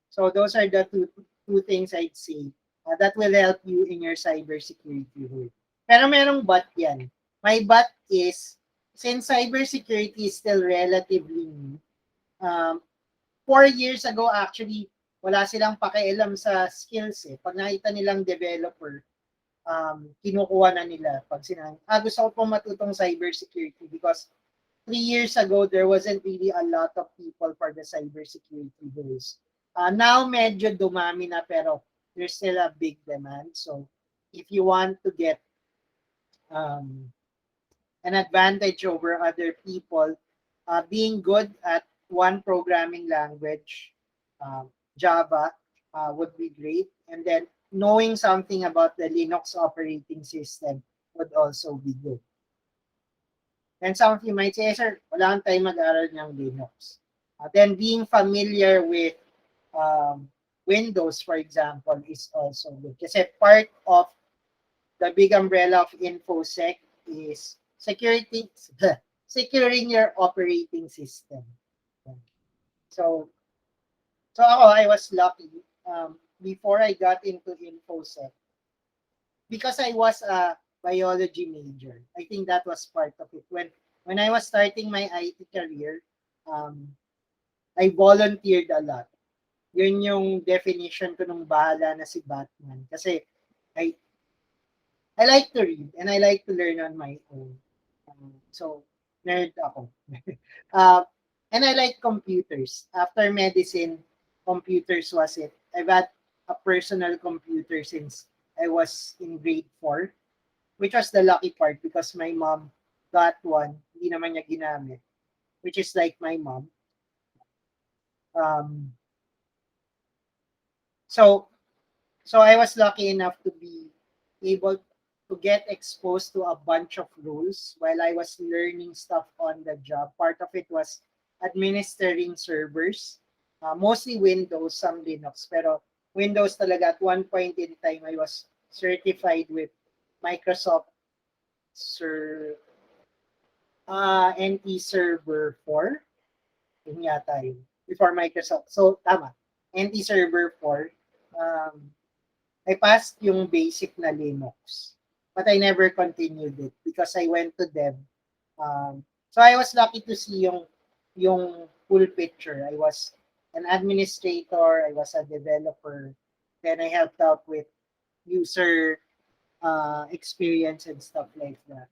So those are the two things I'd say that will help you in your cybersecurity role. Pero merong but yan. My but is, since cybersecurity is still relatively new, 4 years ago actually, wala silang pakialam sa skills eh. Pag nakita nilang developer, kinukuha na nila. Pag sinabi, gusto ko po matutong cybersecurity because 3 years ago, there wasn't really a lot of people for the cybersecurity roles. Now, medyo dumami na pero there's still a big demand. So, if you want to get an advantage over other people, being good at one programming language, Java, would be great. And then knowing something about the Linux operating system would also be good. And some of you might say, sir, wala kang time mag-aral ng Linux. Then being familiar with um, Windows, for example, is also good. Kasi part of the big umbrella of InfoSec is security, securing your operating system. So, ako, I was lucky. Before I got into InfoSec, because I was a biology major, I think that was part of it. When I was starting my IT career, um, I volunteered a lot. Yun yung definition ko nung bahala na si Batman. Kasi I I like to read and I like to learn on my own. So, nerd ako. uh, and I like computers. After medicine, computers was it. I've had a personal computer since I was in grade 4, which was the lucky part because my mom got one. Hindi naman niya ginamit, which is like my mom. Um, so, so I was lucky enough to be able to get exposed to a bunch of rules while I was learning stuff on the job. Part of it was administering servers, mostly Windows, some Linux, pero Windows talaga at one point in time I was certified with Microsoft Sir NT Server 4. Yun yata yun. Before Microsoft. So, tama. NT Server 4. I passed yung basic na Linux. But I never continued it because I went to dev. So I was lucky to see yung full picture. I was an administrator, I was a developer, then I helped out with user experience and stuff like that.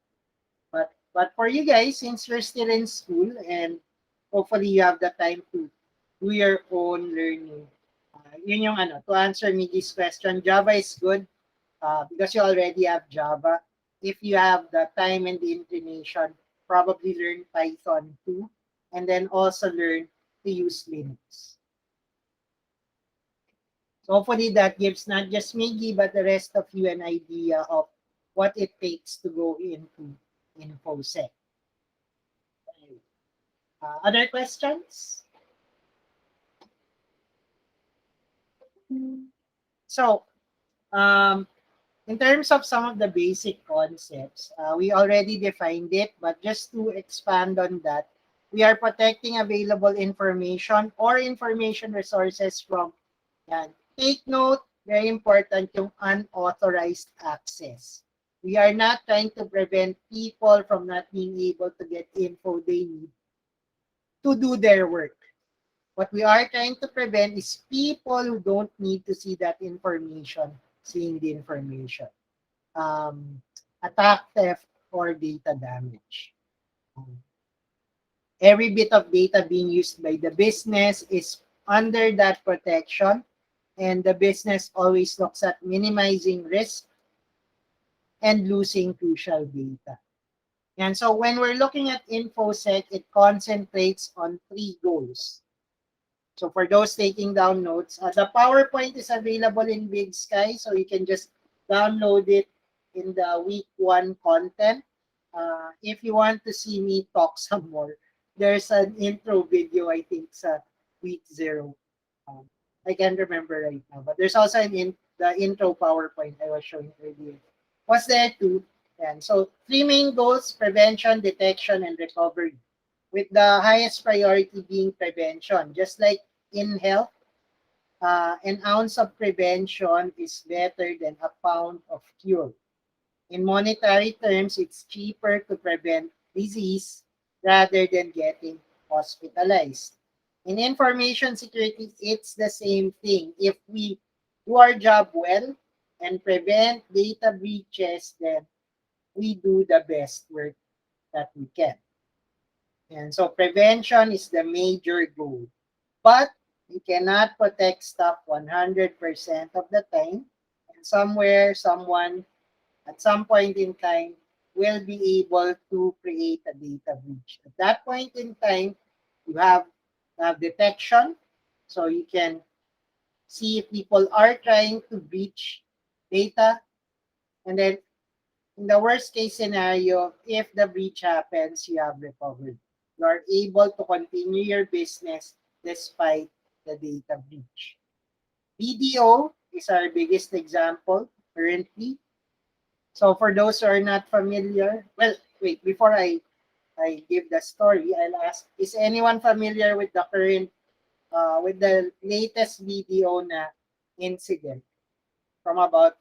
But for you guys, since you're still in school and hopefully you have the time to do your own learning, yun yung ano, to answer me this question, Java is good because you already have Java. If you have the time and the inclination, probably learn Python too, and then also learn to use Linux. So hopefully that gives not just Miggy, but the rest of you an idea of what it takes to go into InfoSec. Other questions? So, in terms of some of the basic concepts, we already defined it, but just to expand on that, we are protecting available information or information resources from, yan. Take note, very important, yung unauthorized access. We are not trying to prevent people from not being able to get info they need to do their work. What we are trying to prevent is people who don't need to see that information, seeing the information. Attack, theft, or data damage. Every bit of data being used by the business is under that protection, and the business always looks at minimizing risk and losing crucial data. And so when we're looking at InfoSec, it concentrates on 3 goals. So for those taking down notes, the PowerPoint is available in Big Sky, so you can just download it in the week 1 content. If you want to see me talk some more, there's an intro video, I think, sa week 0. I can't remember right now, but there's also the intro PowerPoint I was showing earlier. Was there too? And so 3 main goals: prevention, detection, and recovery, with the highest priority being prevention. Just like in health, an ounce of prevention is better than a pound of cure. In monetary terms, it's cheaper to prevent disease rather than getting hospitalized. In information security, it's the same thing. If we do our job well and prevent data breaches, then we do the best work that we can. And so prevention is the major goal. But you cannot protect stuff 100% of the time. And somewhere, someone, at some point in time, will be able to create a data breach. At that point in time, you have detection. So you can see if people are trying to breach data, and then in the worst case scenario, if the breach happens, you have recovered. You are able to continue your business despite the data breach. BDO is our biggest example currently. So for those who are not familiar, well, wait, before I give the story, I'll ask, is anyone familiar with the current, with the latest BDO na incident from about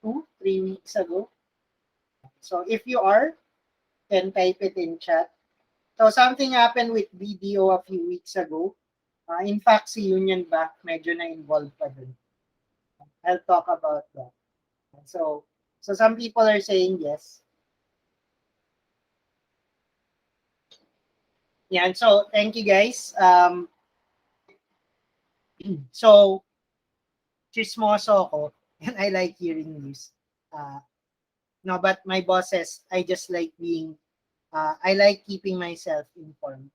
2, 3 weeks ago? So if you are, can type it in chat. So something happened with BDO a few weeks ago. In fact, si Union Bank medyo na-involved pa dun. I'll talk about that. So, so some people are saying yes. Yeah, so thank you guys. So chismoso ako and I like hearing news. No, but my boss says I just like being, I like keeping myself informed.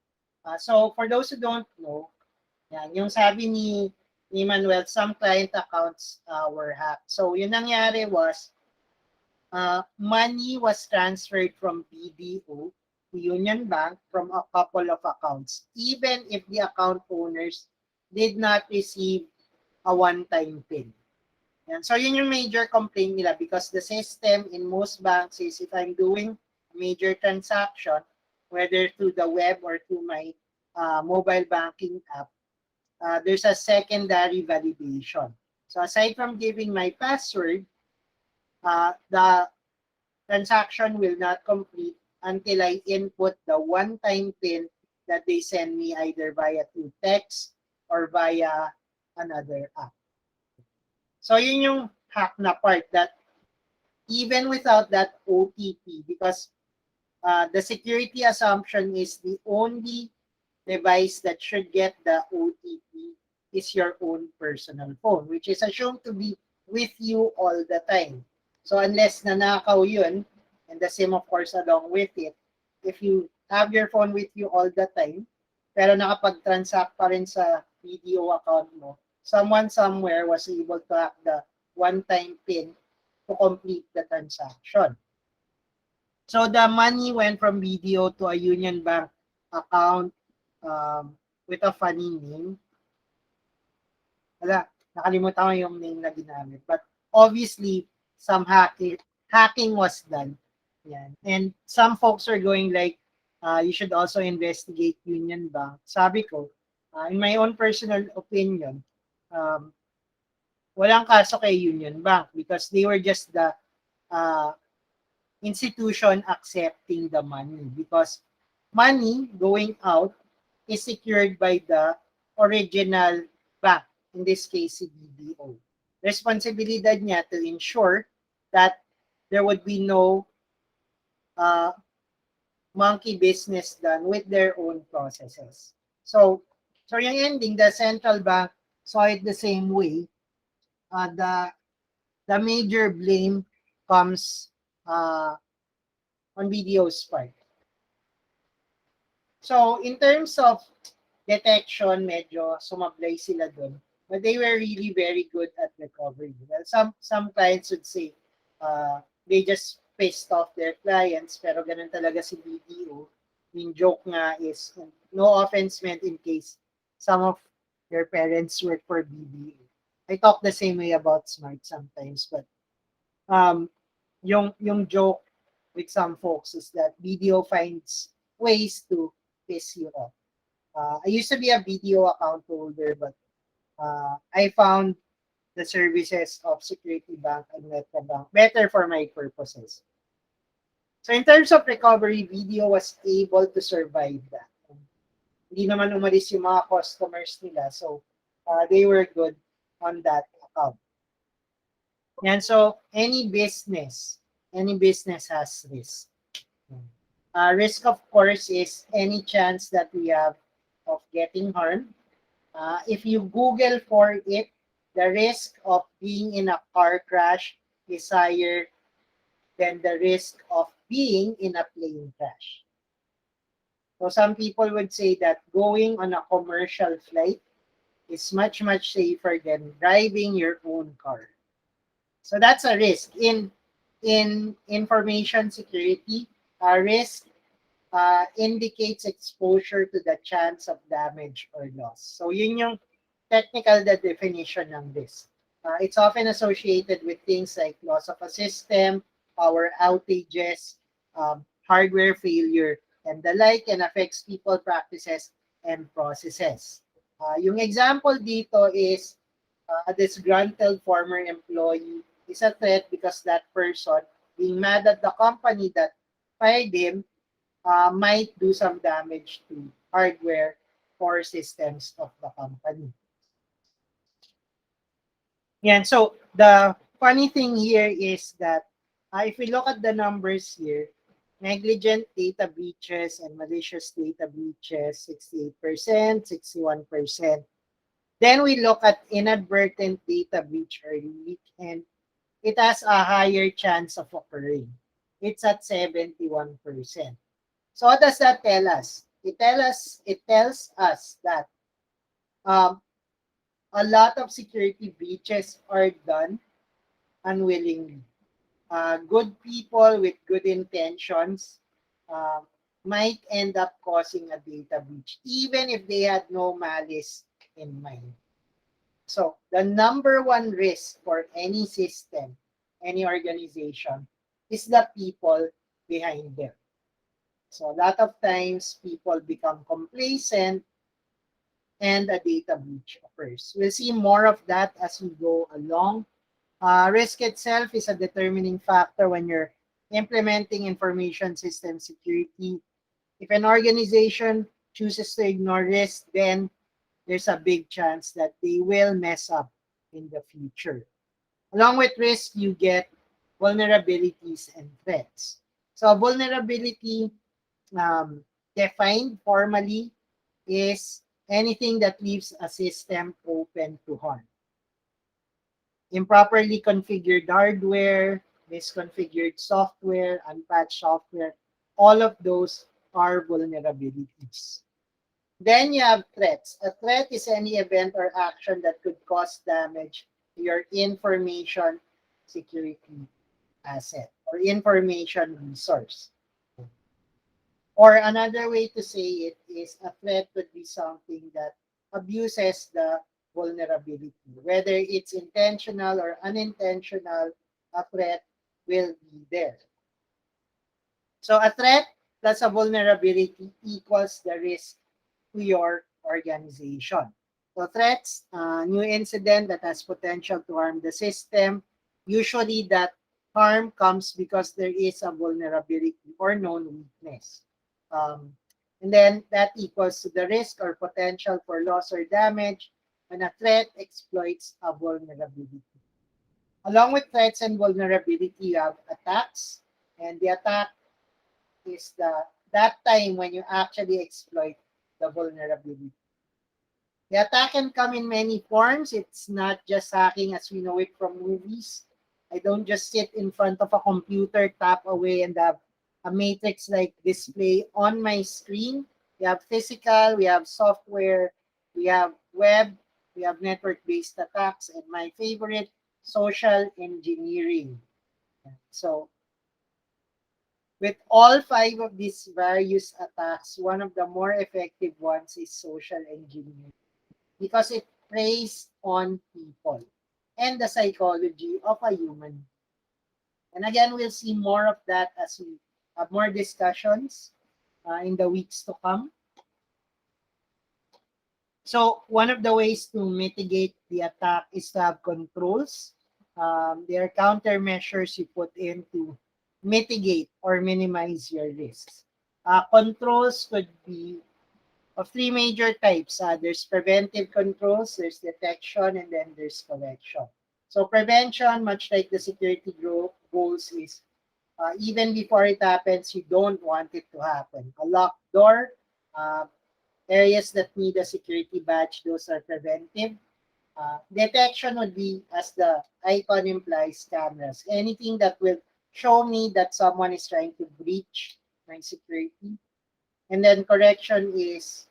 So for those who don't know, yan, yung sabi ni Manuel, some client accounts were hacked. So yung nangyari was, money was transferred from BDO to Union Bank from a couple of accounts, even if the account owners did not receive a one-time PIN. Yan. So yun yung major complaint nila because the system in most banks is if I'm doing a major transaction, whether through the web or through my mobile banking app, there's a secondary validation. So aside from giving my password, the transaction will not complete until I input the one-time PIN that they send me either via through text or via another app. So yun yung hack na part that even without that OTP, because the security assumption is the only device that should get the OTP is your own personal phone, which is assumed to be with you all the time. So unless nanakaw yun, and the SIM of course along with it, if you have your phone with you all the time, pero nakapag-transact pa rin sa BDO account mo, someone somewhere was able to hack the one-time PIN to complete the transaction. So the money went from BDO to a Union Bank account with a funny name. Wala, nakalimutan ko yung name na ginamit. But obviously, some hacking was done. Yan. And some folks are going like, you should also investigate Union Bank. Sabi ko, in my own personal opinion, walang kaso kay Union Bank because they were just the institution accepting the money because money going out is secured by the original bank, in this case, si BDO. Responsibilidad niya to ensure that there would be no monkey business done with their own processes. So yung ending, the central bank saw it the same way. The major blame comes on BDO's part. So in terms of detection, medyo sumablay sila dun. But they were really very good at recovery. Well, some clients would say they just pissed off their clients, pero ganun talaga si BDO. Yung joke nga is, no offense meant in case some of your parents work for BDO. I talk the same way about Smart sometimes, but yung joke with some folks is that BDO finds ways to piss you off. I used to be a BDO account holder, but I found the services of Security Bank and Metro Bank better for my purposes. So in terms of recovery, BDO was able to survive that. Hindi naman umalis yung mga customers nila, so they were good on that account. And so any business has risk. Risk, of course, is any chance that we have of getting harmed. If you Google for it, the risk of being in a car crash is higher than the risk of being in a plane crash. So some people would say that going on a commercial flight is much, much safer than driving your own car. So that's a risk. In information security, a risk indicates exposure to the chance of damage or loss. So yun yung technical the definition ng risk. It's often associated with things like loss of a system, power outages, hardware failure, and the like, and affects people, practices, and processes. Yung example dito is a disgruntled former employee is a threat because that person being mad at the company that fired him might do some damage to hardware or systems of the company. Yeah, so the funny thing here is that if we look at the numbers here, negligent data breaches and malicious data breaches, 68%, 61%. Then we look at inadvertent data breach or leak, and it has a higher chance of occurring. It's at 71%. So what does that tell us? It tells us that um, a lot of security breaches are done unwillingly. Good people with good intentions uh, might end up causing a data breach, even if they had no malice in mind. So the number one risk for any system, any organization, is the people behind them. So a lot of times people become complacent and a data breach occurs. We'll see more of that as we go along. Risk itself is a determining factor when you're implementing information system security. If an organization chooses to ignore risk, then there's a big chance that they will mess up in the future. Along with risk, you get vulnerabilities and threats. So vulnerability um, defined formally is anything that leaves a system open to harm. Improperly configured hardware, misconfigured software, unpatched software, all of those are vulnerabilities. Then you have threats. A threat is any event or action that could cause damage to your information security asset or information resource. Or another way to say it is a threat would be something that abuses the vulnerability. Whether it's intentional or unintentional, a threat will be there. So a threat plus a vulnerability equals the risk to your organization. So threats, new incident that has potential to harm the system. Usually that harm comes because there is a vulnerability or known weakness. Um, and then that equals to the risk or potential for loss or damage when a threat exploits a vulnerability. Along with threats and vulnerability, you have attacks, and the attack is that time when you actually exploit the vulnerability. The attack can come in many forms. It's not just hacking as we know it from movies. I don't just sit in front of a computer, tap away, and have a matrix like display on my screen. We have physical, we have software, we have web, we have network based attacks, and my favorite, social engineering. So, with all five of these various attacks, one of the more effective ones is social engineering because it preys on people and the psychology of a human. And again, we'll see more of that as we have more discussions in the weeks to come. So one of the ways to mitigate the attack is to have controls. There are countermeasures you put in to mitigate or minimize your risks. Controls could be of three major types. There's preventive controls, there's detection, and then there's correction. So prevention, much like the security goals, is even before it happens, you don't want it to happen. A locked door, uh, areas that need a security badge, those are preventive. Detection would be, as the icon implies, cameras. Anything that will show me that someone is trying to breach my security. And then correction is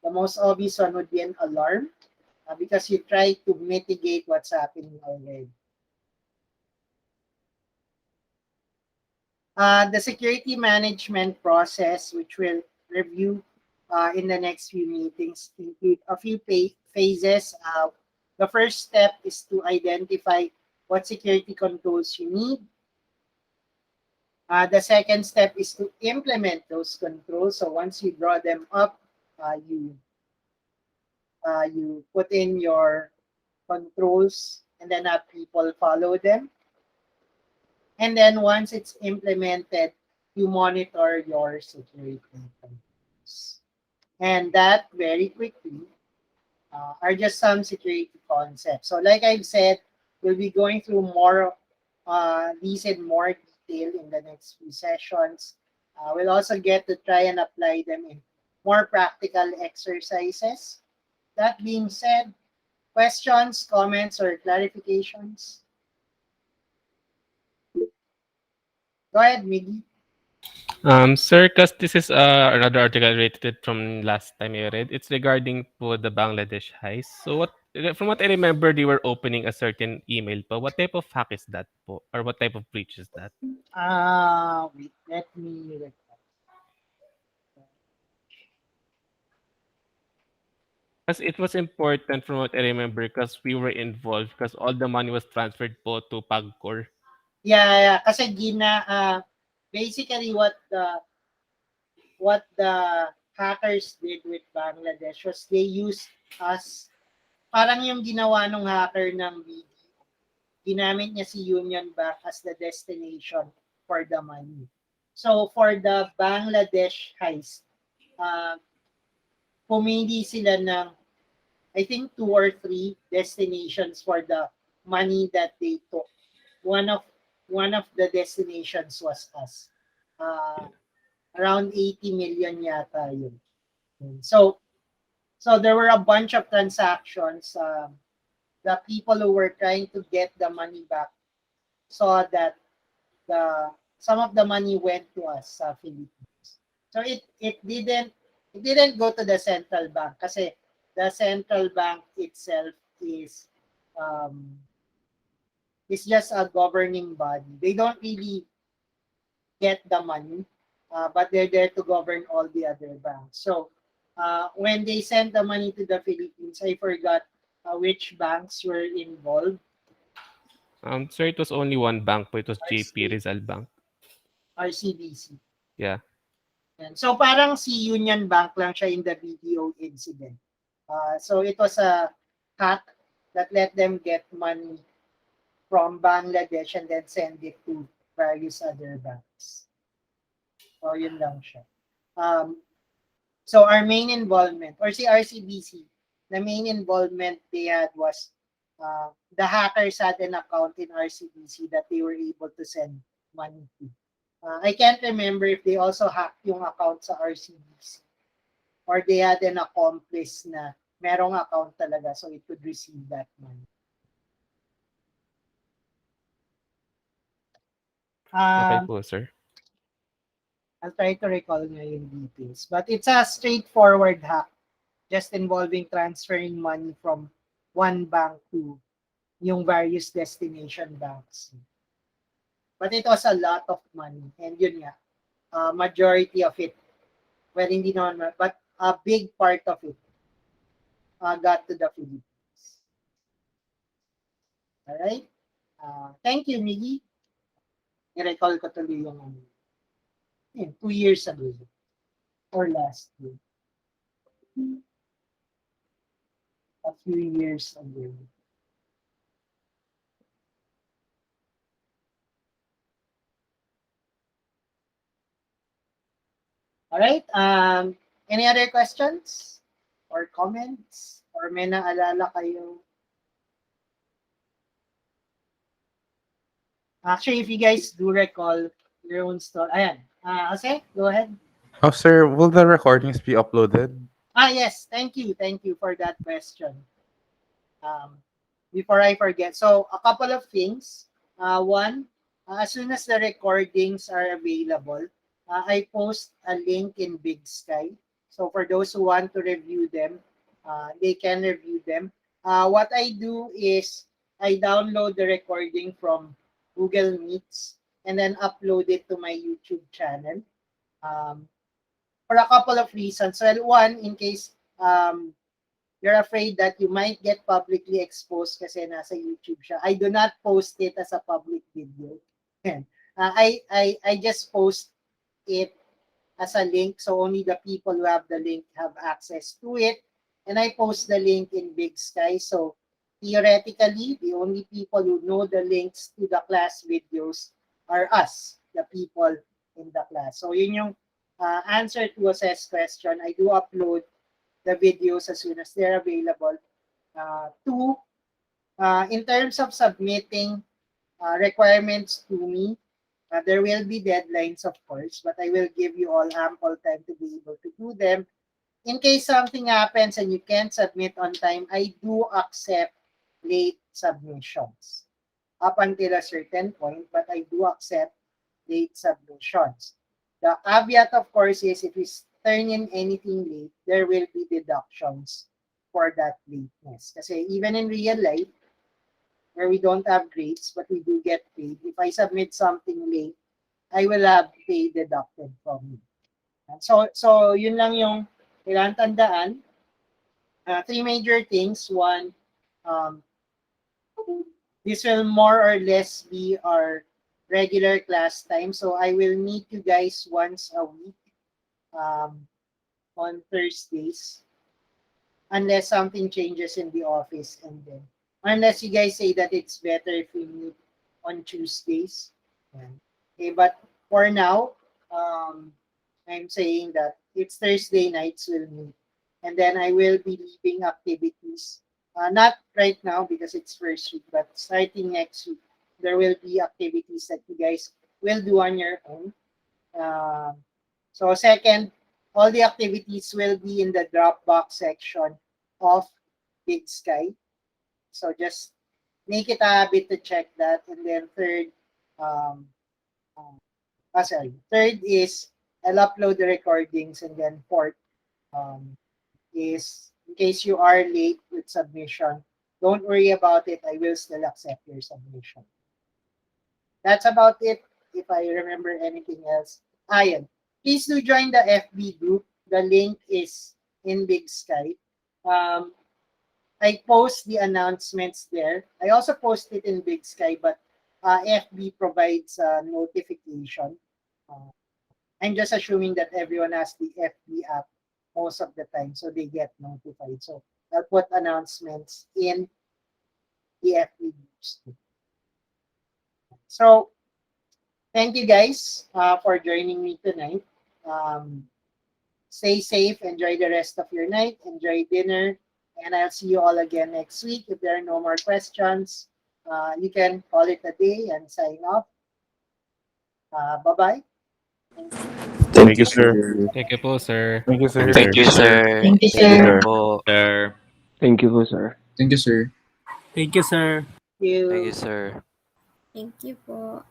the most obvious one would be an alarm because you try to mitigate what's happening already. The security management process, which we'll review in the next few meetings, include a few phases. The first step is to identify what security controls you need. The second step is to implement those controls. So once you draw them up, you put in your controls and then have people follow them. And then once it's implemented, you monitor your security controls. And that very quickly are just some security concepts. So like I've said, we'll be going through more these in more detail in the next few sessions. We'll also get to try and apply them in more practical exercises. That being said, questions, comments, or clarifications? Go ahead, Miggy. Sir, because this is another article related from last time I read. It's regarding po the Bangladesh heist. So from what I remember, they were opening a certain email po. What type of hack is that po? Or what type of breach is that? Wait, let me recall. Because it was important from what I remember because we were involved because all the money was transferred po to Pagcor. Yeah. Kasi basically what the hackers did with Bangladesh was they used us, parang yung ginawa nung hacker ng video. Ginamit niya si Union Bank as the destination for the money. So for the Bangladesh heist, uh, pumili sila ng I think 2 or 3 destinations for the money that they took. One of one of the destinations was us. Uh, Around 80 million yata yun. So there were a bunch of transactions. The people who were trying to get the money back saw that the some of the money went to us sa Philippines. So it didn't go to the central bank kasi the central bank itself um, is just a governing body. They don't really get the money, but they're there to govern all the other banks. So when they sent the money to the Philippines, I forgot which banks were involved. Sir, it was only one bank po. It was JP RC, Rizal Bank. RCBC. Yeah. Yan. So parang si Union Bank lang siya in the BDO incident. So it was a hack that let them get money from Bangladesh and then send it to various other banks. So yun lang siya. Um, so our main involvement, or si RCBC, the main involvement they had was the hackers had an account in RCBC that they were able to send money to. I can't remember if they also hacked yung account sa RCBC or they had an accomplice na merong account talaga so it could receive that money. Okay Um, po, sir. I'll try to recall nga yung details. But it's a straightforward hack just involving transferring money from one bank to yung various destination banks. But it was a lot of money. And yun nga, majority of it, well, hindi naman, but a big part of it got to the Philippines. Alright? Thank you, Miggy. I-recall ko tuloy yung 2 years ago or last year. A few years ago. Alright, any other questions or comments? Or may naalala kayo? Actually, if you guys do recall your own story, ayan. Jose, go ahead. Oh, sir, will the recordings be uploaded? Yes, thank you for that question. Um, Before I forget, so a couple of things. One, as soon as the recordings are available, I post a link in Big Sky. So for those who want to review them, they can review them. What I do is I download the recording from Google Meets and then upload it to my YouTube channel. For a couple of reasons. Well, one, in case you're afraid that you might get publicly exposed kasi nasa YouTube siya. I do not post it as a public video. I just post it as a link, so only the people who have the link have access to it. And I post the link in Big Sky, so theoretically, the only people who know the links to the class videos are us, the people in the class. So yun yung answer to Jose's question. I do upload the videos as soon as they're available. Two, in terms of submitting requirements to me, there will be deadlines, of course, but I will give you all ample time to be able to do them. In case something happens and you can't submit on time, I do accept late submissions up until a certain point, but I do accept late submissions. The caveat, of course, is if we turn in anything late, there will be deductions for that lateness. Kasi even in real life, where we don't have grades, but we do get paid, if I submit something late, I will have pay deducted from me. So yun lang yung kailangan tandaan. Three major things. One, this will more or less be our regular class time. So I will meet you guys once a week on Thursdays, unless something changes in the office, and then unless you guys say that it's better if we meet on Tuesdays. Okay, but for now, I'm saying that it's Thursday nights we'll meet. And then I will be leaving activities. Not right now because it's first week, but starting next week, there will be activities that you guys will do on your own. So second, all the activities will be in the Dropbox section of Big Sky. So just make it a habit to check that. And then third, third is I'll upload the recordings, and then fourth is in case you are late with submission, don't worry about it. I will still accept your submission. That's about it. If I remember anything else, Ayan. Please do join the FB group. The link is in Big Sky. I post the announcements there. I also post it in Big Sky, but FB provides a notification. I'm just assuming that everyone has the FB app most of the time, so they get notified. So I'll put announcements in the FB groups too. So thank you guys for joining me tonight. Stay safe, enjoy the rest of your night, enjoy dinner, and I'll see you all again next week. If there are no more questions, you can call it a day and sign off. Bye-bye. Thank you, sir. Thank you po, sir. Thank you, sir. Thank you, sir. Thank you, Thank you, sir. sir. Po. Sir. Thank you po, sir. Thank you, sir. Thank you, sir. Thank you. Thank you, sir. Thank you po.